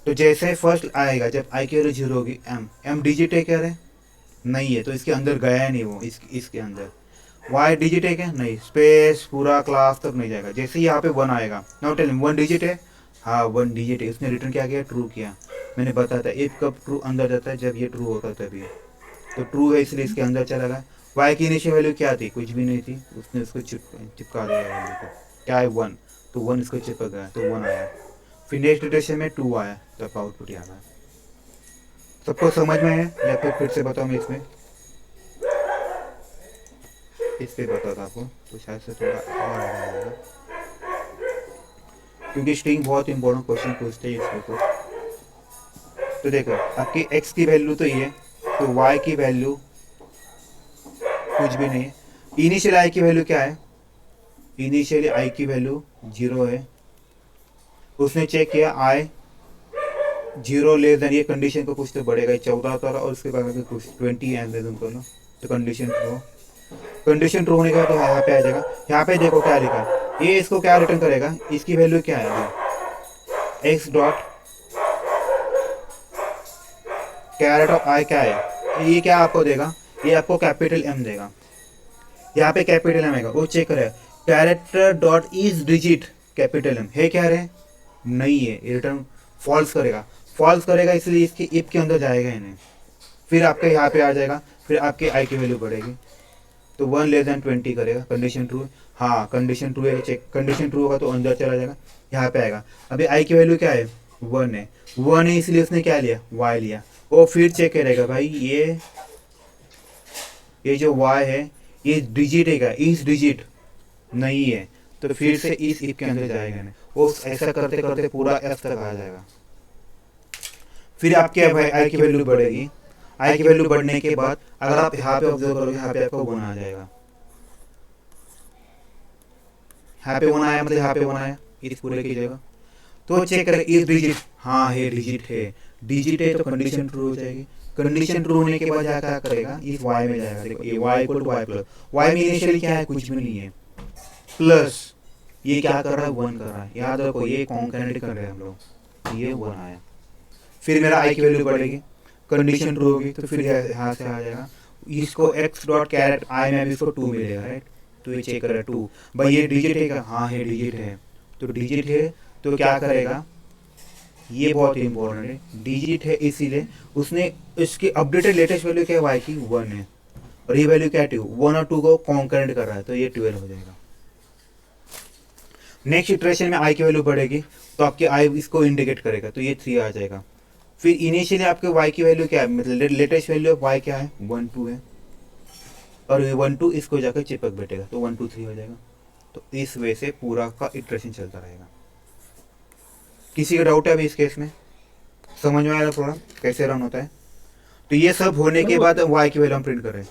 तो जैसे फर्स्ट आएगा, जब आई की वैल्यू 0 होगी, एम डिजिट है क्या है, नहीं है, तो इसके अंदर गया है नहीं वो, इसके अंदर वाई डिजिट है क्या, नहीं, स्पेस पूरा क्लास तक नहीं जाएगा। जैसे यहाँ पे 1 आएगा, नाउ टेल 1 डिजिट है, हाँ 1 डिजिट है, उसने रिटर्न क्या किया, ट्रू किया। मैंने बताया था इफ कब ट्रू अंदर जाता है, जब ये ट्रू होता है तभी, तो ट्रू है इसलिए इसके अंदर चला गया। वाई की इनिशियल वैल्यू क्या थी, कुछ भी नहीं थी, उसने उसको चिपका दिया वैल्यू को, क्या है 1, तो 1 इसको चिपक गया, तो 1 आया। फिर नेक्स्ट इटरेशन में 2 आया, तब आउटपुट यहाँ आया। सबको समझ में है या फिर से बताऊँ मैं इसमें, इस पे बताता आपको, तो शायद से थोड़ा और आ जाएगा, क्योंकि स्ट्रिंग बहुत इंपॉर्टेंट क्वेश्चन पूछते हैं इसमें तो देखो आपकी x की वैल्यू तो ये, तो y की वैल्यू कुछ भी नहीं है। इनिशियल i की वैल्यू क्या है, इनिशियली i की वैल्यू 0 है, उसने चेक किया i जीरो लेस देन, ये कंडीशन को कुछ तो बढ़ेगा, 14 था और उसके बाद में कुछ 20 ऐड दे दूँ ना, तो कंडीशन ट्रू होने के बाद तो यहाँ पे आ जाएगा। यहाँ पे देखो क्या लिखा है, ये इसको क्या रिटर्न करेगा, इसकी वैल्यू क्या है, एक्स डॉट कैरेट ऑफ आई क्या है, ये क्या आपको देगा, ये आपको कैपिटल एम देगा। यहाँ पे कैपिटल एम आएगा, वो चेक करेगा character dot is digit capital M है क्या है, नहीं है, रिटर्न फॉल्स करेगा इसलिए इसके इफ के अंदर जाएगा ही नहीं। फिर आपके यहाँ पे आ जाएगा, फिर आपके आई की वैल्यू बढ़ेगी, तो 1 लेस देन 20 करेगा, कंडीशन ट्रू है, हाँ कंडीशन ट्रू है, चेक कंडीशन ट्रू होगा तो अंदर चला जाएगा, यहाँ पे आएगा। अभी आई की वैल्यू क्या है, 1 है इसलिए उसने क्या लिया, y लिया। वो फिर चेक करेगा भाई ये जो y है ये डिजिट है क्या, इस डिजिट नहीं है, तो फिर से इस इफ के अंदर जाएगा नहीं, वो ऐसा करते करते पूरा f तक आ जाएगा। फिर आपके आई की वैल्यू बढ़ेगी, आई की वैल्यू बढ़ने के बाद अगर आप यहाँ पे ऑब्जर्व करोगे, यहाँ पे आपको 1 आ जाएगा, यहाँ पे 1 आया मतलब यहाँ पे 1 आया, इस पूरे की जगह। तो चेक करें इस डिजिट, हाँ है डिजिट है तो कंडीशन ट्रू हो जाएगी। कंडीशन ट्रू होने के बाद क्या करेगा, इस y में जाएगा, देखो ये y equal to y plus, y में इनिशियली क्या है, कुछ भी नहीं है, प्लस ये क्या कर रहा है, 1 कर रहा है, याद रखो ये कॉन्करेंट कर रहे हैं हम लोग, ये 1 आया। फिर मेरा आई की वैल्यू बढ़ेगी, कंडीशन ट्रू होगी, तो फिर यहाँ से आ जाएगा, इसको x डॉट कैरेट आई में इसको 2 मिलेगा, राइट, तो ये चेक करेगा 2, भाई ये डिजिट है क्या, हाँ है डिजिट है, तो डिजिट है तो क्या करेगा, ये बहुत इंपॉर्टेंट है, डिजिट है इसीलिए उसने इसकी अपडेटेड लेटेस्ट वैल्यू क्या है, y की 1 है, और ये वैल्यू क्या है 2, 1 और 2 को कॉन्करेंट कर रहा है, तो ये 12 हो जाएगा। नेक्स्ट इटरेशन में आई की वैल्यू बढ़ेगी तो आपके आई इसको इंडिकेट करेगा, तो ये 3 आ जाएगा। फिर इनिशियली आपके y की वैल्यू क्या है, मतलब लेटेस्ट वैल्यू ऑफ y क्या है, 1 2 है, और ये 1 2 इसको जाकर चिपक बैठेगा, तो 1 2 3 हो जाएगा। तो इस वे से पूरा का इटरेशन चलता रहेगा। किसी का डाउट है अभी इस केस में, समझ में आया प्रोग्राम कैसे रन होता है? तो ये सब होने के बाद y की वैल्यू हम प्रिंट कर रहे हैं।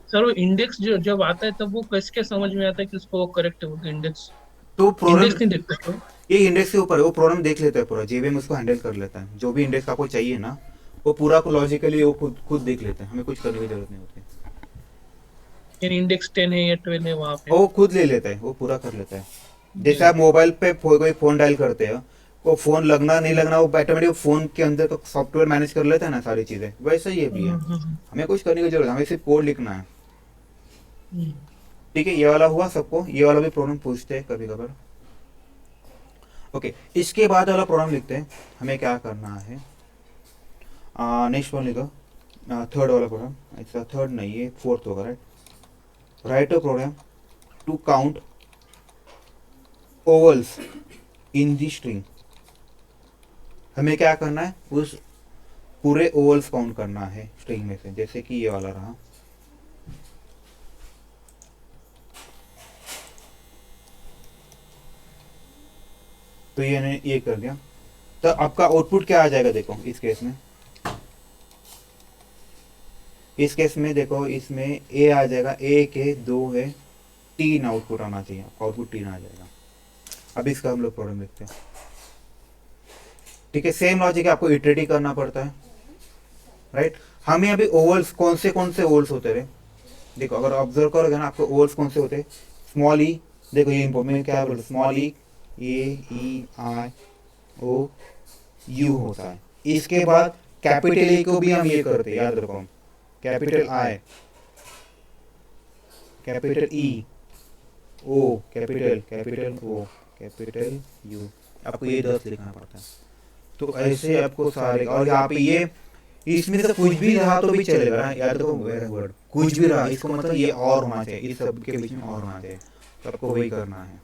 सर वो इंडेक्स जो जब आता है तब वो कैसे समझ में आता है कि उसको वो करेक्ट है, वो इंडेक्स तो प्रोग्राम इंडेक्स नहीं देखता तो? ये इंडेक्स के ऊपर है, वो प्रोग्राम देख लेता है पूरा, जेवीएम उसको हैंडल कर लेता है, जो भी इंडेक्स आपको चाहिए ना वो पूरा को लॉजिकली वो खुद देख लेता है, हमें कुछ करने की जरूरत नहीं होती। यानी इंडेक्स 10 है या 12 है वहाँ पे वो खुद ले लेता है, वो पूरा कर लेता है। जैसे आप मोबाइल पे कोई फोन डायल करते हो, वो फोन लगना नहीं लगना वो ऑटोमेटिक फोन के अंदर तो सॉफ्टवेयर मैनेज कर लेता है ना सारी चीजें, वैसे ही ये भी है, हमें कुछ करने की जरूरत है, हमें सिर्फ कोड लिखना है। ठीक है, ये वाला हुआ सबको, ये वाला भी प्रोग्राम पूछते हैं कभी कभार। ओके, इसके बाद वाला प्रोग्राम लिखते हैं, हमें क्या करना है, नेक्स्ट वन लिखो, थर्ड वाला प्रोग्राम, अच्छा थर्ड नहीं है फोर्थ होगा, right. Right a program to count vowels in the string. हमें क्या करना है, उस पूरे ओवल्स काउंट करना है स्ट्रिंग में से, जैसे कि ये वाला रहा, तो ये कर दिया, तो आपका आउटपुट क्या आ जाएगा, देखो इस केस में देखो, इसमें ए आ जाएगा, 1 है 2 है 3 आउटपुट आना चाहिए, आउटपुट 3 आ जाएगा। अब इसका हम लोग प्रॉब्लम लिखते हैं। ठीक है, सेम लॉजिक है, आपको इटरेटिव करना पड़ता है, राइट। हमें अभी ओवल्स कौन से ओवल्स होते रहे, देखो अगर ऑब्जर्व करोगे ना, आपको ओवल्स कौन से होते हैं, स्मॉल ई, देखो ये इंपॉर्टेंट क्या बोलते, small E, A I O you होता है। इसके बाद कैपिटल ए को भी हम ये करते हैं, याद रखो, capital I, capital E, O, capital O, capital U, आपको ये 10 लिखना पड़ता है। तो ऐसे आपको सारे, और यहाँ पे ये इसमें से कुछ भी रहा तो भी चलेगा ना, याद रखो वर्ड कुछ भी रहा, इसको मतलब ये और होना चाहिए, इस सब के बीच में और होना चाहिए, तो आपको वही करना है।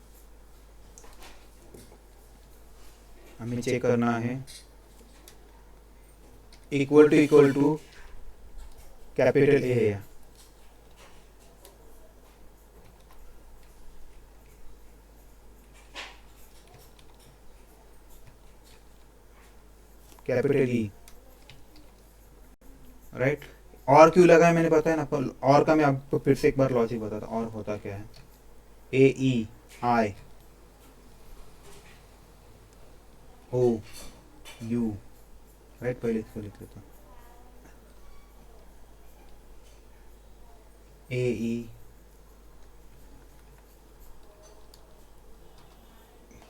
हमें चेक करना है इक्वल टू कैपिटल ए है, कैपिटल ई, राइट। और क्यों लगा है मैंने बताया ना आपको, और का मैं आपको फिर से एक बार लॉजिक बताता, और होता क्या है, ए ई आई ओ यू राइट, पहले इसको लिख लेता हूँ, ए ई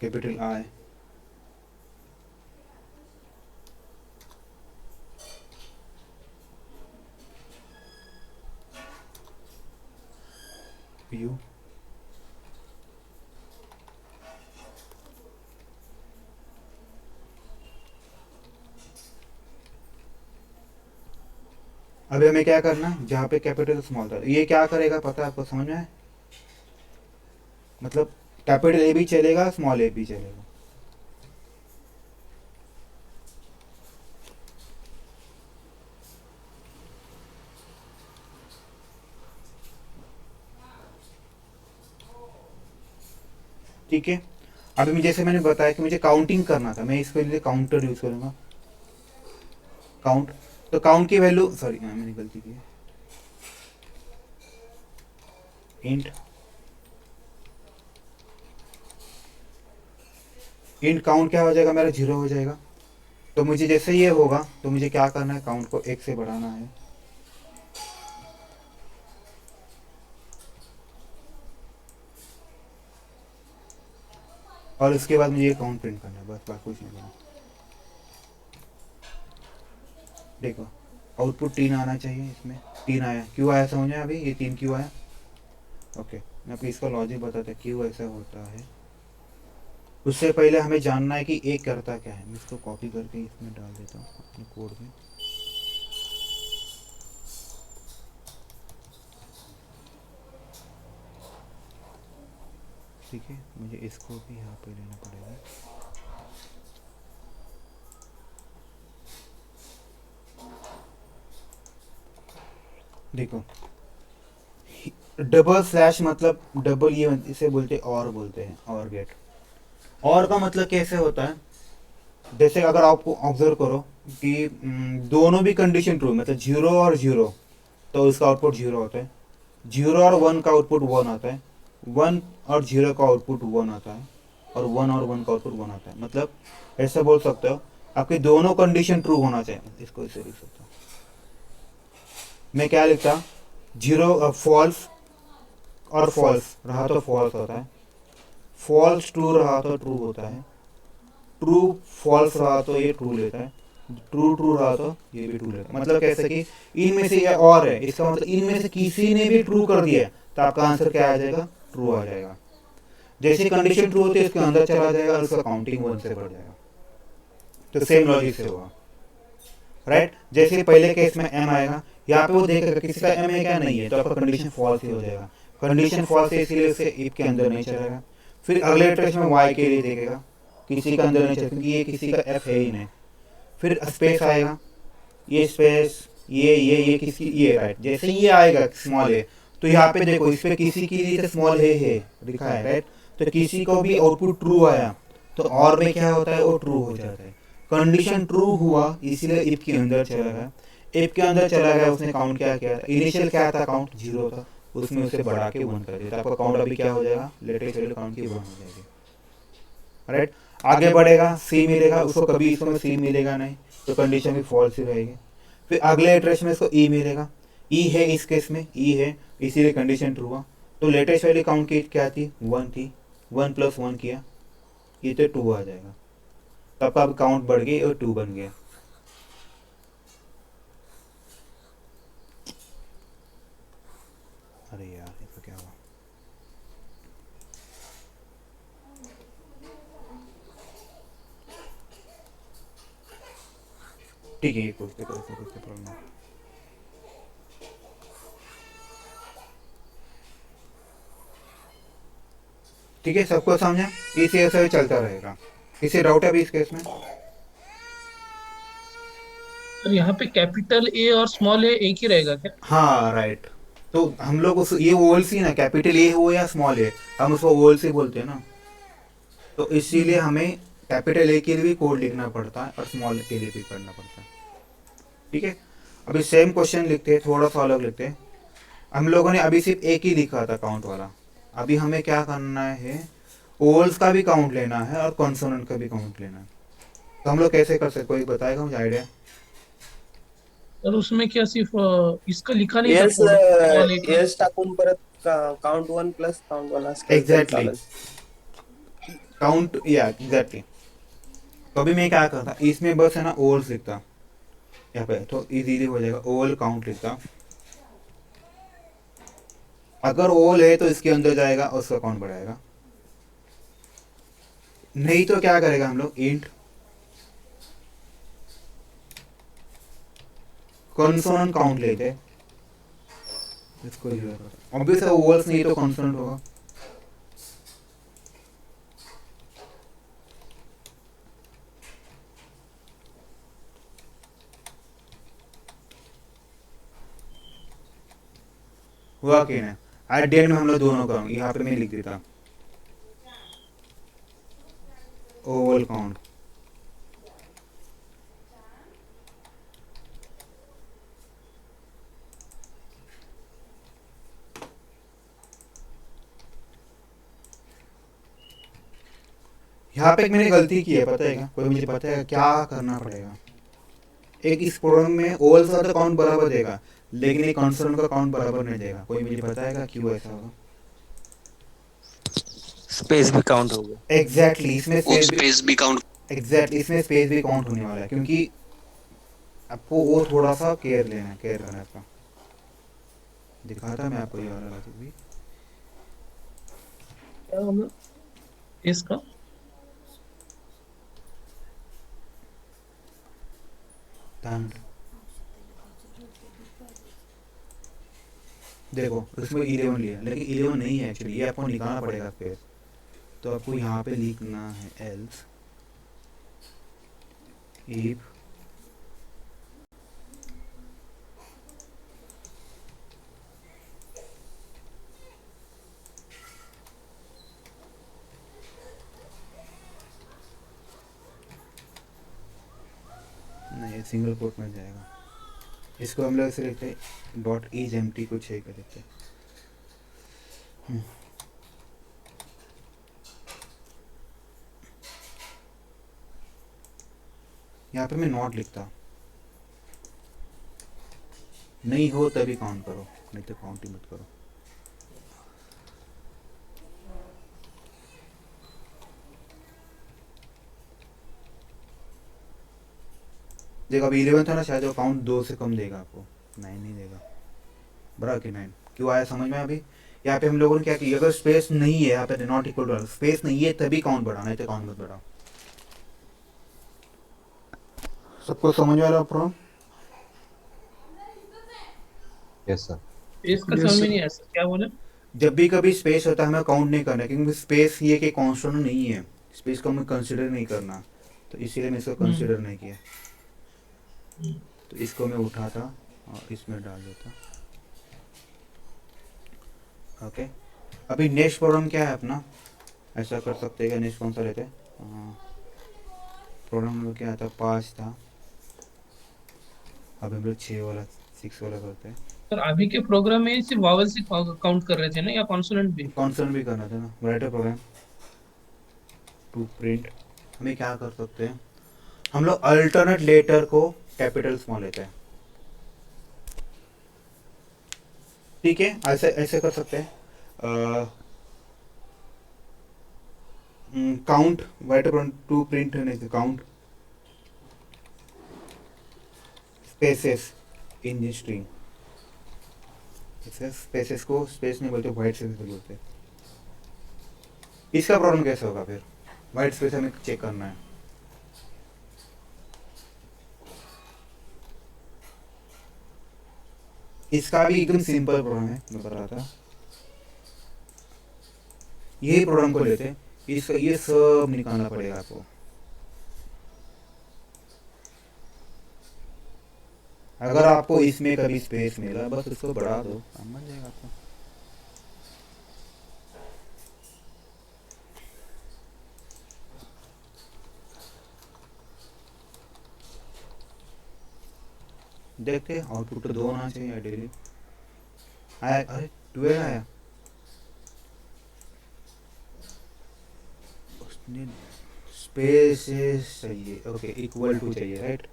कैपिटल आई यू अभी हमें क्या करना है, जहाँ पे कैपिटल स्मॉल था ये क्या करेगा पता है आपको, समझ में है? मतलब कैपिटल ए भी चलेगा, स्मॉल ए भी चलेगा। ठीक है, अभी मैं जैसे मैंने बताया कि मुझे काउंटिंग करना था, मैं इसके लिए काउंटर यूज करूंगा, काउंट। तो काउंट की वैल्यू, सॉरी मैंने गलती की है, इंट काउंट क्या हो जाएगा मेरा, 0 हो जाएगा। तो मुझे जैसे ये होगा तो मुझे क्या करना है, काउंट को 1 से बढ़ाना है, और उसके बाद मुझे ये काउंट प्रिंट करना है, बस बात कुछ नहीं करना। देखो आउटपुट 3 आना चाहिए, इसमें 3 आया, क्यों आया समझ में अभी, ये 3 क्यों आया? ओके, मैं आपको इसका लॉजिक बताता है क्यों ऐसा होता है। उससे पहले हमें जानना है कि ए करता क्या है। मैं इसको कॉपी करके इसमें डाल देता हूँ अपने कोड में। ठीक है, मुझे इसको भी यहाँ पे लेना पड़ेगा। देखो डबल स्लैश मतलब डबल, ये इसे बोलते हैं और, बोलते हैं और गेट। और का मतलब कैसे होता है, जैसे अगर आपको ऑब्जर्व करो कि दोनों भी कंडीशन ट्रू, मतलब 0 और 0, तो उसका आउटपुट 0 होता है। 0 और 1 का आउटपुट 1 आता है, 1 और 0 का आउटपुट 1 आता है, और 1 और 1 का आउटपुट 1 आता है। मतलब ऐसा बोल सकते हो आपके दोनों कंडीशन ट्रू होना चाहिए। इसको इसे लिख सकता हूँ मैं, क्या लिखता, 0 फॉल्स और फॉल्स रहा तो फॉल्स होता है, फॉल्स ट्रू रहा तो ट्रू होता है, ट्रू फॉल्स रहा तो ये ट्रू लेता है, ट्रू ट्रू रहा तो ये भी ट्रू लेता है। मतलब कैसे कि इनमें से ये और है, इसका मतलब इनमें से किसी ने भी ट्रू कर दिया तो आपका आंसर क्या आ जाएगा, ट्रू आ जाएगा। जैसे कंडीशन ट्रू होती है इसके अंदर चला जाएगा और उसका काउंटिंग 1 से बढ़ जाएगा। तो सेम लॉजिक से होगा, राइट। जैसे पहले केस में m आएगा, यहाँ पे वो देखेगा किसी का m है क्या, नहीं है, तो आपका कंडीशन फॉल्स ही हो जाएगा। कंडीशन फॉल्स है इसीलिए उसे इफ के अंदर नहीं चलेगा। फिर अगले इटरेशन में y के लिए देखेगा, किसी का अंदर नहीं चलेगा क्योंकि ये किसी का f है ही नहीं। फिर स्पेस आएगा, ये स्पेस ये किसी ये, राइट। जैसे ये आएगा स्मॉल है तो यहाँ पे देखो इस पे किसी के लिए स्मॉल है लिखा है, राइट। तो किसी को भी आउटपुट ट्रू आया तो और में क्या होता है, वो ट्रू हो जाता है। कंडीशन ट्रू हुआ इसीलिए इफ के अंदर चला गया, इफ के अंदर चला गया, उसने काउंट क्या किया था, इनिशियल क्या था, काउंट 0 था, उसमें उसे बढ़ा के 1 कर दिया, तो आपका काउंट अभी क्या हो जाएगा, लेटेस्ट वैल्यू काउंट की 1 हो जाएगी, राइट। आगे बढ़ेगा, सी मिलेगा, उसको कभी इसमें सी मिलेगा नहीं, तो कंडीशन भी फॉल्स ही रहेगी। फिर अगले इटरेशन में इसको ई मिलेगा, ई है इस केस में, ई है इसीलिए कंडीशन ट्रू हुआ, तो लेटेस्ट वैल्यू काउंट की क्या थी, 1 थी, 1 + 1 किया, ये तो 2 आ जाएगा, तब अब काउंट बढ़ गई और 2 बन गया। अरे यार इसका क्या हुआ, ठीक है, ये कुछ प्रॉब्लम है। ठीक है, सबको समझा, इसी ऐसा चलता रहेगा। किसी डाउट है अभी इस केस में? और यहाँ पे कैपिटल ए और स्मॉल ए एक ही रहेगा क्या? हाँ राइट, तो हम लोग उस ये ओल सी ना, कैपिटल ए हो या स्मॉल ए, हम उसको ओल सी बोलते हैं ना, तो इसीलिए हमें कैपिटल ए के लिए भी कोड लिखना पड़ता है और स्मॉल के लिए भी करना पड़ता है। ठीक है, अभी सेम क्वेश्चन लिखते हैं, थोड़ा सा अलग लिखते हैं। हम लोगों ने अभी सिर्फ एक ही लिखा था काउंट वाला, अभी हमें क्या करना है, ओल्स का भी काउंट लेना है और कॉन्सोनेंट का भी काउंट लेना है। तो हम लोग कैसे कर सकते, कोई बताएगा मुझे आइडिया? तर उसमें क्या सिर्फ इसका लिखा नहीं था येस कोड ऑल एक येस टाकून परत काउंट 1 प्लस काउंट 1 असं केलं तरी एग्जैक्टली चालेल. काउंट या एग्जैक्टली. तो अभी मैं क्या करता इसमें बस है ना ओवल्स लिखता यहाँ पे तो इजीली हो जाएगा. ओवल काउंट लिखता. अगर ओवल है तो इसके अंदर जाएगा और उसका काउंट बढ़ाएगा. नहीं तो क्या करेगा हम लोग इंट कॉन्सोनेंट काउंट लेते इसको ऑब्वियस है ओवल्स नहीं तो कॉन्सोनेंट होगा. हुआ कि नहीं एट द एंड में हम लोग दोनों करेंगे. यहाँ पे मैं लिख देता ओवल काउंट. यहाँ पे एक मैंने गलती की है पता है क्या कोई मुझे पता है क्या करना पड़ेगा. एक इस प्रोग्राम में ओवल्स का तो काउंट बराबर देगा लेकिन एक कॉन्सोनेंट का काउंट बराबर नहीं देगा. कोई मुझे बताएगा क्यों ऐसा होगा. स्पेस भी काउंट होगा. एग्जैक्टली इसमें स्पेस भी काउंट. एग्जैक्टली इसमें स्पेस भी काउंट होने वाला है क्योंकि आपको वो थोड़ा सा केयर लेना है केयर करना है इसका. दिखाता मैं आपको ये वाला लॉजिक भी. क्या होगा इसका Damned. देखो उसमें 11 लिया लेकिन 11 नहीं है एक्चुअली. ये आपको निकालना पड़ेगा फिर. तो आपको यहाँ पे लिखना है एल्स इफ नहीं सिंगल कोट में जाएगा. इसको हम लोग ऐसे लिखते हैं डॉट इज एम्प्टी कुछ है कर देते हैं. यहाँ पे मैं नॉट लिखता. नहीं हो तभी काउंट करो नहीं तो काउंट ही मत करो. देखो अभी 11 था ना शायद वो काउंट 2 से कम देगा आपको. 9 नहीं देगा. बराबर कि 9 क्यों आया समझ में अभी. यहाँ पे हम लोगों ने क्या किया अगर स्पेस नहीं है यहाँ पे नॉट इक्वल टू स्पेस नहीं है तभी काउंट बढ़ाना है तो काउंट मत बढ़ाओ. सबको समझ में आ रहा है प्रॉब्लम. Yes sir. इसका समझ में नहीं आया सर क्या बोले. जब भी कभी स्पेस होता है हमें काउंट नहीं करना क्योंकि स्पेस ये कि कांस्टेंट नहीं है. स्पेस को हमें कंसिडर नहीं करना तो इसीलिए मैं इसको कंसिडर नहीं किया. तो इसको मैं उठाता और इसमें डाल देता. ओके अभी नेक्स्ट प्रॉब्लम क्या है अपना ऐसा कर सकते हैं. नेक्स्ट कौन सा लेते हैं. प्रॉब्लम नंबर क्या था 5 था. अब हम लोग 6 वाला 6 वाला करते हैं. सर अभी के प्रोग्राम में सिर्फ वावल से काउंट कर रहे थे ना या कॉन्सोनेंट भी. कॉन्सोनेंट भी करना था ना. राइट प्रोग्राम टू प्रिंट हमें क्या कर सकते हैं हम लोग अल्टरनेट लेटर को कैपिटल स्मॉल लेते हैं. ठीक है ऐसे ऐसे कर सकते हैं. काउंट राइट टू प्रिंट नहीं count spaces in the string. Spaces को स्पेस नहीं बोलते वाइट स्पेस बोलते. इसका प्रॉब्लम कैसे होगा फिर. वाइट स्पेस हमें चेक करना है. इसका भी एकदम सिंपल प्रोग्राम है मैं बता रहा था. यही प्रोग्राम को लेते हैं इस ये सब निकालना पड़ेगा आपको. अगर आपको इसमें कभी स्पेस मिला बस उसको बढ़ा दो समझ जाएगा आपको. देखते आउटपुट तो 2 आना चाहिए आइडियली. आया अरे 12 आया. उसने स्पेस चाहिए. ओके इक्वल टू चाहिए राइट.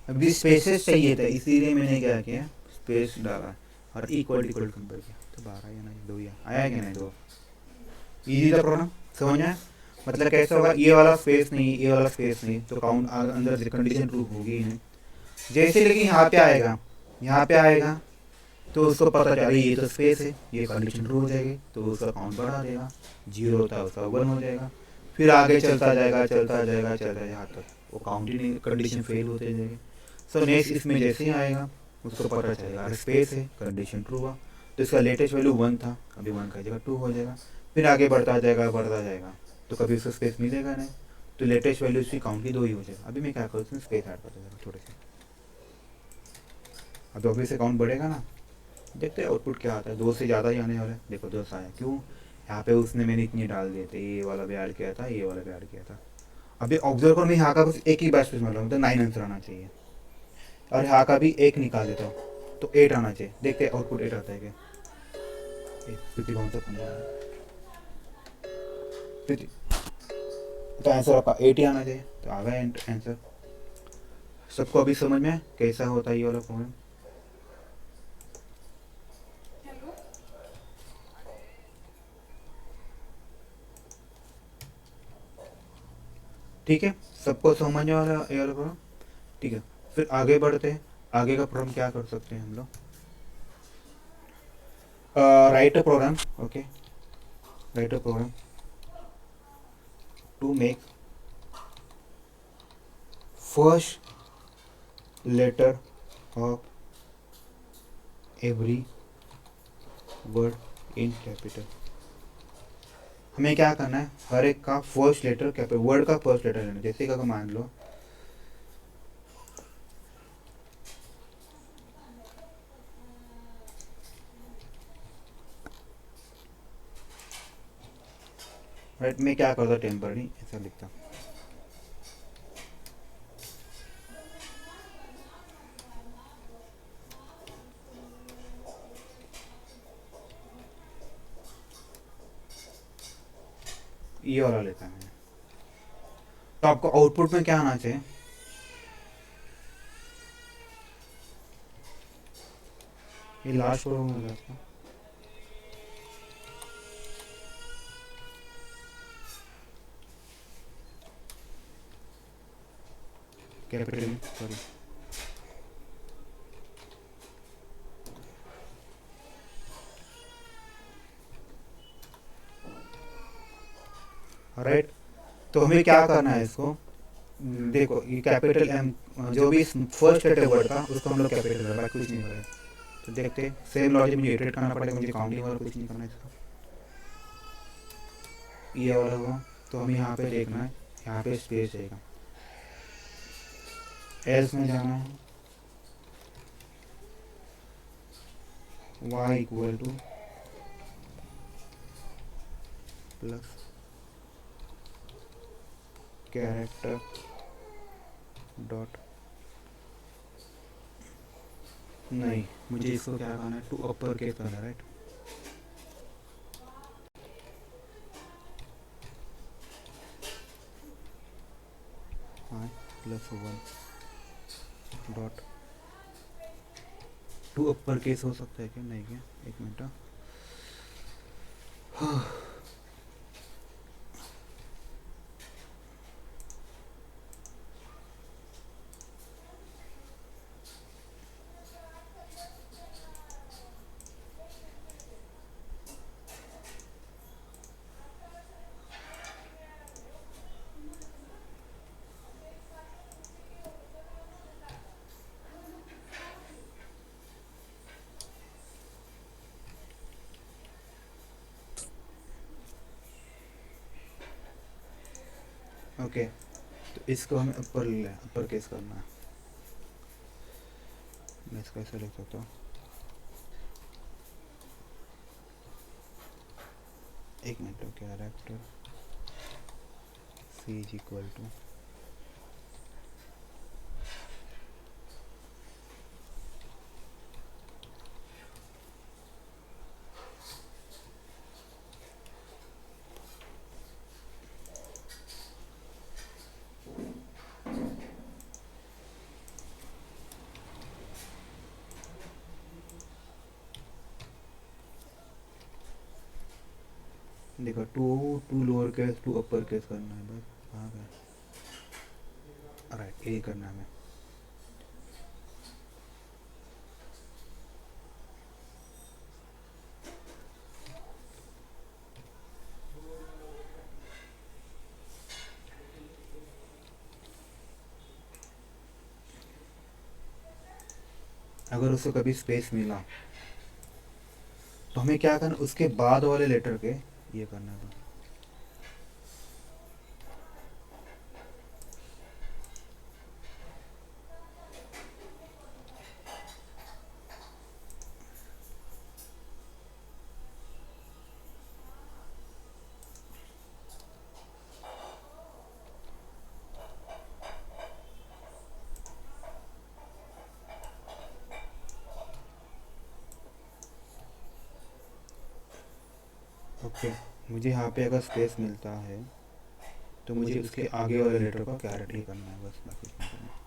अभी स्पेसेस चाहिए था, इसीलिए मैंने क्या किया, स्पेस डाला और इक्वल इक्वल कंपेयर किया, तो 12 या नहीं 2 या आया कि नहीं 2। इजी था प्रोग्राम, समझ में आया? मतलब कैसा होगा, ये वाला स्पेस नहीं, ये वाला स्पेस नहीं, तो काउंट अंदर कंडीशन ट्रू होगी ही नहीं। जैसे लेकिन यहाँ पे आएगा, यहाँ पे आएगा तो उसको पता चला ये तो स्पेस है, ये कंडीशन ट्रू हो जाएगी, तो उसका काउंट बढ़ा देगा, 0 होता उसका 1 हो जाएगा, फिर आगे चलता जाएगा चलता जाएगा चलता जाएगा, यहाँ तक वो काउंट ही नहीं, कंडीशन फेल होते जाएगी। सो नेक्स्ट इसमें जैसे ही आएगा उसको पता चलेगा अरे स्पेस है, कंडीशन ट्रू हुआ, तो इसका लेटेस्ट वैल्यू 1 था, अभी 1 का जगह 2 हो जाएगा, फिर आगे बढ़ता जाएगा, तो कभी उसको स्पेस मिलेगा नहीं, तो लेटेस्ट वैल्यू उसकी काउंट की 2 ही हो जाएगा। अभी मैं क्या करूँ, उसमें स्पेस ऐड करता जाएगा थोड़े से, अब ऑब्वियस से काउंट बढ़ेगा ना। देखते हैं आउटपुट क्या आता है, 2 से ज़्यादा ही आने वाला है। देखो 2 आया, क्यों, यहाँ पे उसने मैंने इतनी डाल दिए थे, ये वाला भी ऐड किया था, ये वाला भी ऐड किया था। अभी ऑब्जर्व करो, मैं यहाँ का बस एक ही बैच पे मतलब तो 9 आंसर आना चाहिए, और यहाँ का भी 1 निकाल देता हूँ तो 8 आना चाहिए। देखते हैं आउटपुट 8 आता है क्या, 50 कौन सा 50, तो आंसर आपका 8 ही आना चाहिए, तो आ गया आंसर। सबको अभी समझ में कैसा होता है ये वाला प्रॉब्लम? ठीक है, सबको समझ में वाला ये वाला प्रॉब्लम? ठीक है, फिर आगे बढ़ते हैं। आगे का प्रॉब्लम क्या कर सकते हैं हम लोग, right a program, okay, right a program to make first letter of every word in capital. हमें क्या करना है, हर एक का फर्स्ट लेटर कैपिटल, वर्ड का फर्स्ट लेटर लेना। जैसे कि अगर मान लो राइट, मैं क्या करता, टेम्पररी ऐसा लिखता, ये वाला लेता मैंने। तो आपको आउटपुट में क्या आना चाहिए, ये लास्ट प्रोग्राम होगा आपका, कैपिटल में, सॉरी, राइट। तो हमें क्या करना है इसको, देखो ये कैपिटल एम, जो भी फर्स्ट लेटर वर्ड का उसको हम लोग कैपिटल है, बाकी कुछ नहीं करें। तो देखते हैं, सेम लॉजिक मुझे इटरेट करना पड़ेगा, मुझे काउंटिंग वाला कुछ नहीं करना है इसका, ये वाला हुआ। तो हमें यहाँ पे देखना है, यहाँ पे स्पेस रहेगा, एल्स में जाना है, y equal two plus character dot, नहीं मुझे इसको क्या करना है, टू अपर केस करना है, राइट। हाँ plus 1 dot, to upper case हो सकता है क्या, नहीं क्या, एक मिनट, ओके। तो इसको हमें अपर केस करना है, मैं इसको ऐसे लिख सकता हूँ, एक minute, character C is equal to, देखो to lower case to upper case करना है बस, कहाँ गया, राइट यही करना है हमें। अगर उसको कभी स्पेस मिला तो हमें क्या करना, उसके बाद वाले लेटर के ये करना है। ओके, मुझे यहाँ पे अगर स्पेस मिलता है तो मुझे उसके आगे वाले लेटर को कैरेक्ट करना है बस, बाकी कुछ नहीं करना।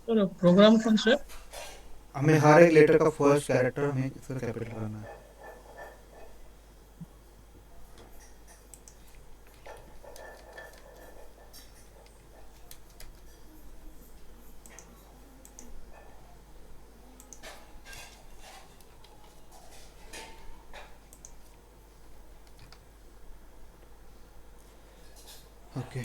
तो प्रोग्राम कौन सा है? हमें हर एक लेटर का फर्स्ट कैरेक्टर हमें इसका कैपिटल करना है। ओके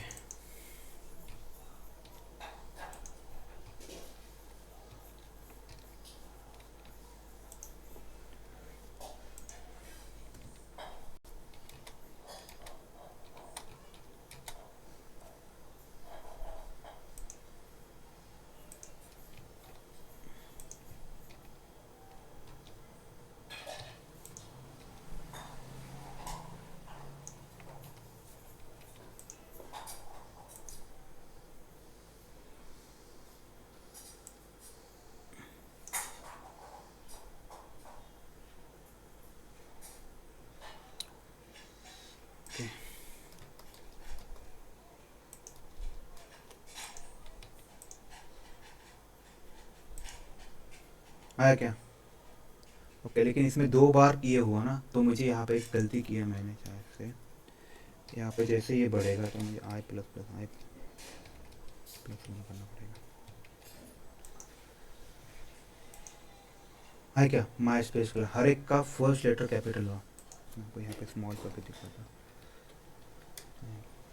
आया क्या? ओके, लेकिन इसमें दो बार ये हुआ ना, तो मुझे यहाँ पे एक गलती की है मैंने शायद से। यहाँ पे जैसे ये बढ़ेगा तो मुझे आई प्लस करना पड़ेगा। है क्या? माई स्पेस का हर एक का फर्स्ट लेटर कैपिटल हुआ। आपको यहाँ पे स्मॉल करके दिखाता,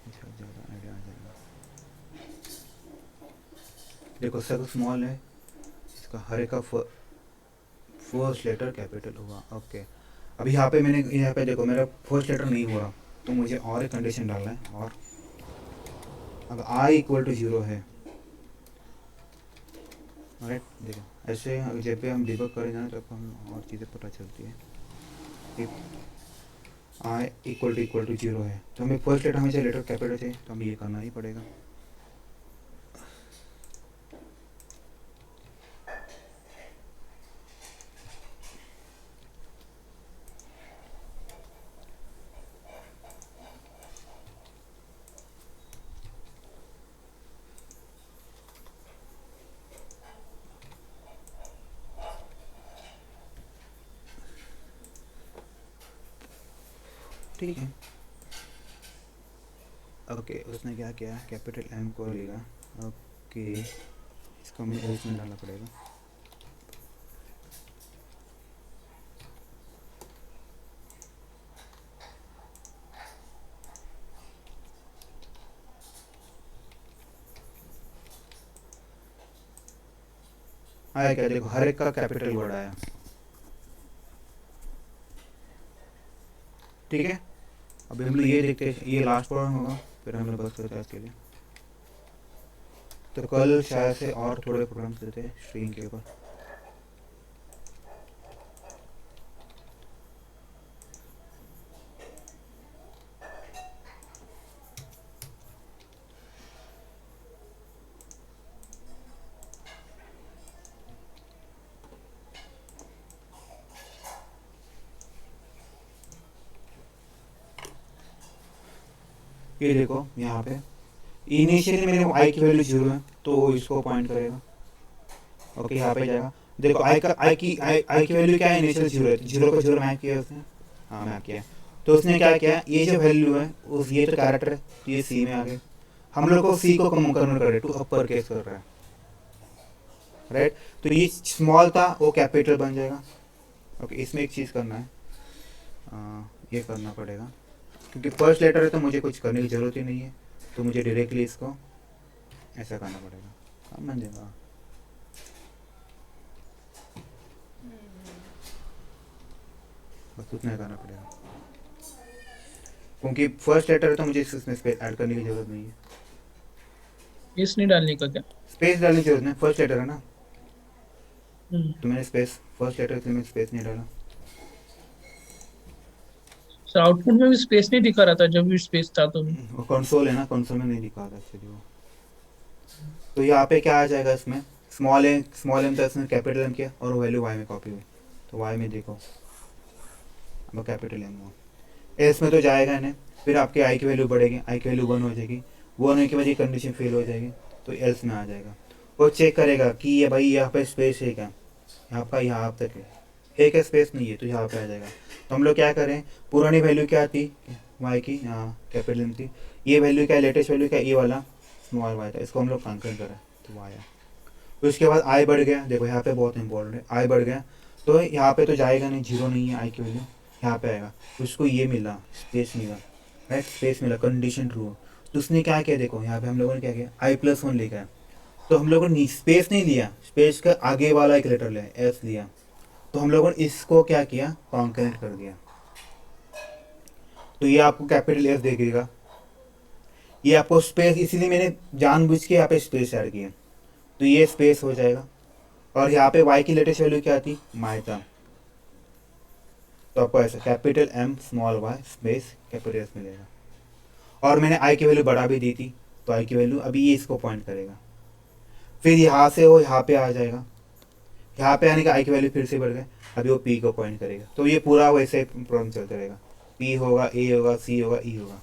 ज़्यादा आइडिया आ जाएगा। देखो सब स्मॉल है, इसका हर एक का फर्स्ट लेटर कैपिटल हुआ। ओके, अभी यहाँ पे मैंने यहाँ पे देखो मेरा फर्स्ट लेटर नहीं हुआ, तो मुझे और एक कंडीशन डालना है। और अगर आई इक्वल टू 0 है, राइट, देखो ऐसे जब भी हम डिबग करें जाना तब हम और चीज़ें पता चलती है। इफ आई इक्वल टू 0 है तो हमें फर्स्ट लेटर हमेशा लेटर कैपिटल चाहिए, तो हमें ये करना ही पड़ेगा। ठीक है, ओके, उसने क्या किया, कैपिटल एम को लेगा। ओके, इसको हमें एल्स में डालना पड़ेगा। आया क्या, देखो हर एक का कैपिटल वर्ड आया। ठीक है, अभी हम लोग ये देखते हैं, ये लास्ट प्रॉब्लम होगा, फिर हम लोग बस करते हैं इसके लिए। तो कल शायद से और थोड़े प्रोग्राम्स देते हैं स्ट्रिंग के ऊपर। ये देखो यहाँ पे इनिशियली मेरे आई की वैल्यू 0 है तो इसको पॉइंट करेगा। ओके, यहाँ पे जाएगा, देखो आई की वैल्यू क्या है, इनिशियल 0 है, 0 को 0 मैप किया उसने। हाँ मैप किया, तो उसने क्या किया, ये जो वैल्यू है उस ये तो कैरेक्टर है, तो ये सी में आ गए, हम लोग को सी को कन्वर्ट कर रहे हैं टू अपर केस कर रहा है, राइट। तो ये स्मॉल था वो कैपिटल बन जाएगा। ओके, इसमें एक चीज़ करना है, ये करना पड़ेगा क्योंकि फर्स्ट लेटर है तो मुझे कुछ करने की ज़रूरत ही नहीं है, तो मुझे डायरेक्टली इसको ऐसा करना पड़ेगा। काम बन जाएगा, बस उतना ही करना पड़ेगा क्योंकि फर्स्ट लेटर है तो मुझे इसमें स्पेस ऐड करने की ज़रूरत नहीं है। स्पेस नहीं डालने का क्या? स्पेस डालने की जरूरत नहीं, फर्स्ट लेटर है ना, हम्म। तो मैंने स्पेस फर्स्ट लेटर के लिए स्पेस नहीं डाला। सर आउटपुट में भी स्पेस नहीं दिखा रहा था जब भी स्पेस था तो भी। वो कंसोल है ना, कंसोल में नहीं दिखा था एक्चुअली वो। तो यहाँ पे क्या आ जाएगा, इसमें स्मॉल एम था, इसमें कैपिटल एम किया और वो वैल्यू वाई में कॉपी हुई, तो वाई में देखो अब कैपिटल एम हुआ, एस में तो जाएगा नहीं, फिर आपके आई की वैल्यू बढ़ेगी, आई की वैल्यू 1 हो जाएगी, 1 होने के बाद ये कंडीशन फेल हो जाएगी तो एल्स में आ जाएगा। वो चेक करेगा कि ये भाई यहाँ पे स्पेस है क्या, यहाँ का यहाँ तक है क्या, स्पेस नहीं है तो यहाँ पे आ जाएगा। तो हम लोग क्या करें, पुरानी वैल्यू क्या थी वाई की, यहाँ कैपिटल एम थी, ये वैल्यू क्या, लेटेस्ट वैल्यू क्या, ये वाला स्मॉल वाई था, इसको हम लोग कंकरेंट करें तो आया। तो उसके बाद आई बढ़ गया, देखो यहाँ पे बहुत इंपॉर्टेंट है, आई बढ़ गया तो यहाँ पे तो जाएगा नहीं, 0 नहीं है आई की वैल्यू, यहाँ पे आएगा, उसको ये मिला स्पेस मिला, राइट, स्पेस मिला, कंडीशन ट्रू। तो उसने क्या किया, देखो यहाँ पे हम लोगों ने क्या किया, i+1 लिखा है, तो हम लोगों ने स्पेस नहीं लिया, स्पेस का आगे वाला एक लेटर लिया, एस लिया, तो हम लोगों ने इसको क्या किया, कॉन्करेंट कर दिया, तो ये आपको कैपिटल एस देखेगा, ये आपको स्पेस, इसीलिए मैंने जानबूझ के यहाँ पे स्पेस ऐड किया, तो ये स्पेस हो जाएगा। और यहाँ पे y की लेटेस्ट वैल्यू क्या थी, माई था, तो आपको ऐसा capital M small Y space capital S मिलेगा। और मैंने आई की वैल्यू बढ़ा भी दी थी, तो आई की वैल्यू अभी ये इसको पॉइंट करेगा, फिर यहाँ से वो यहाँ पे आ जाएगा, यहाँ पे आने का आई की वैल्यू फिर से बढ़ गए, अभी वो पी को पॉइंट करेगा, तो ये पूरा वैसे प्रॉब्लम चलता रहेगा, पी होगा, ए होगा, सी होगा, ई होगा,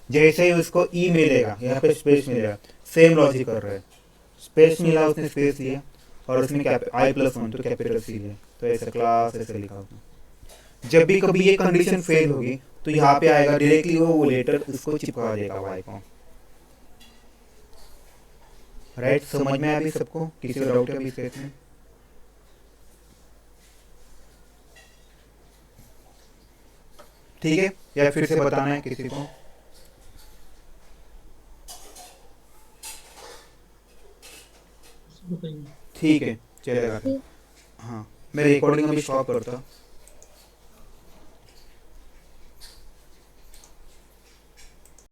जैसे ही उसको ई मिलेगा यहाँ पे स्पेस मिलेगा, सेम लॉजिक कर रहा है, स्पेस मिला उसने स्पेस लिया और उसने i+1 तो कैपिटल सी लिया, तो ऐसा क्लास ऐसे लिखा उसने। जब भी कभी ये कंडीशन फेल होगी तो यहाँ पे आएगा डायरेक्टली वो लेटर उसको चिपका देगा वाई को, राइट। समझ में आया अभी सबको, किसी को डाउट है अभी इसके इसमें? ठीक है, या फिर से बताना है किसी को? बताइए। ठीक है, चलेगा। हाँ, मैं रिकॉर्डिंग अभी स्टॉप करता।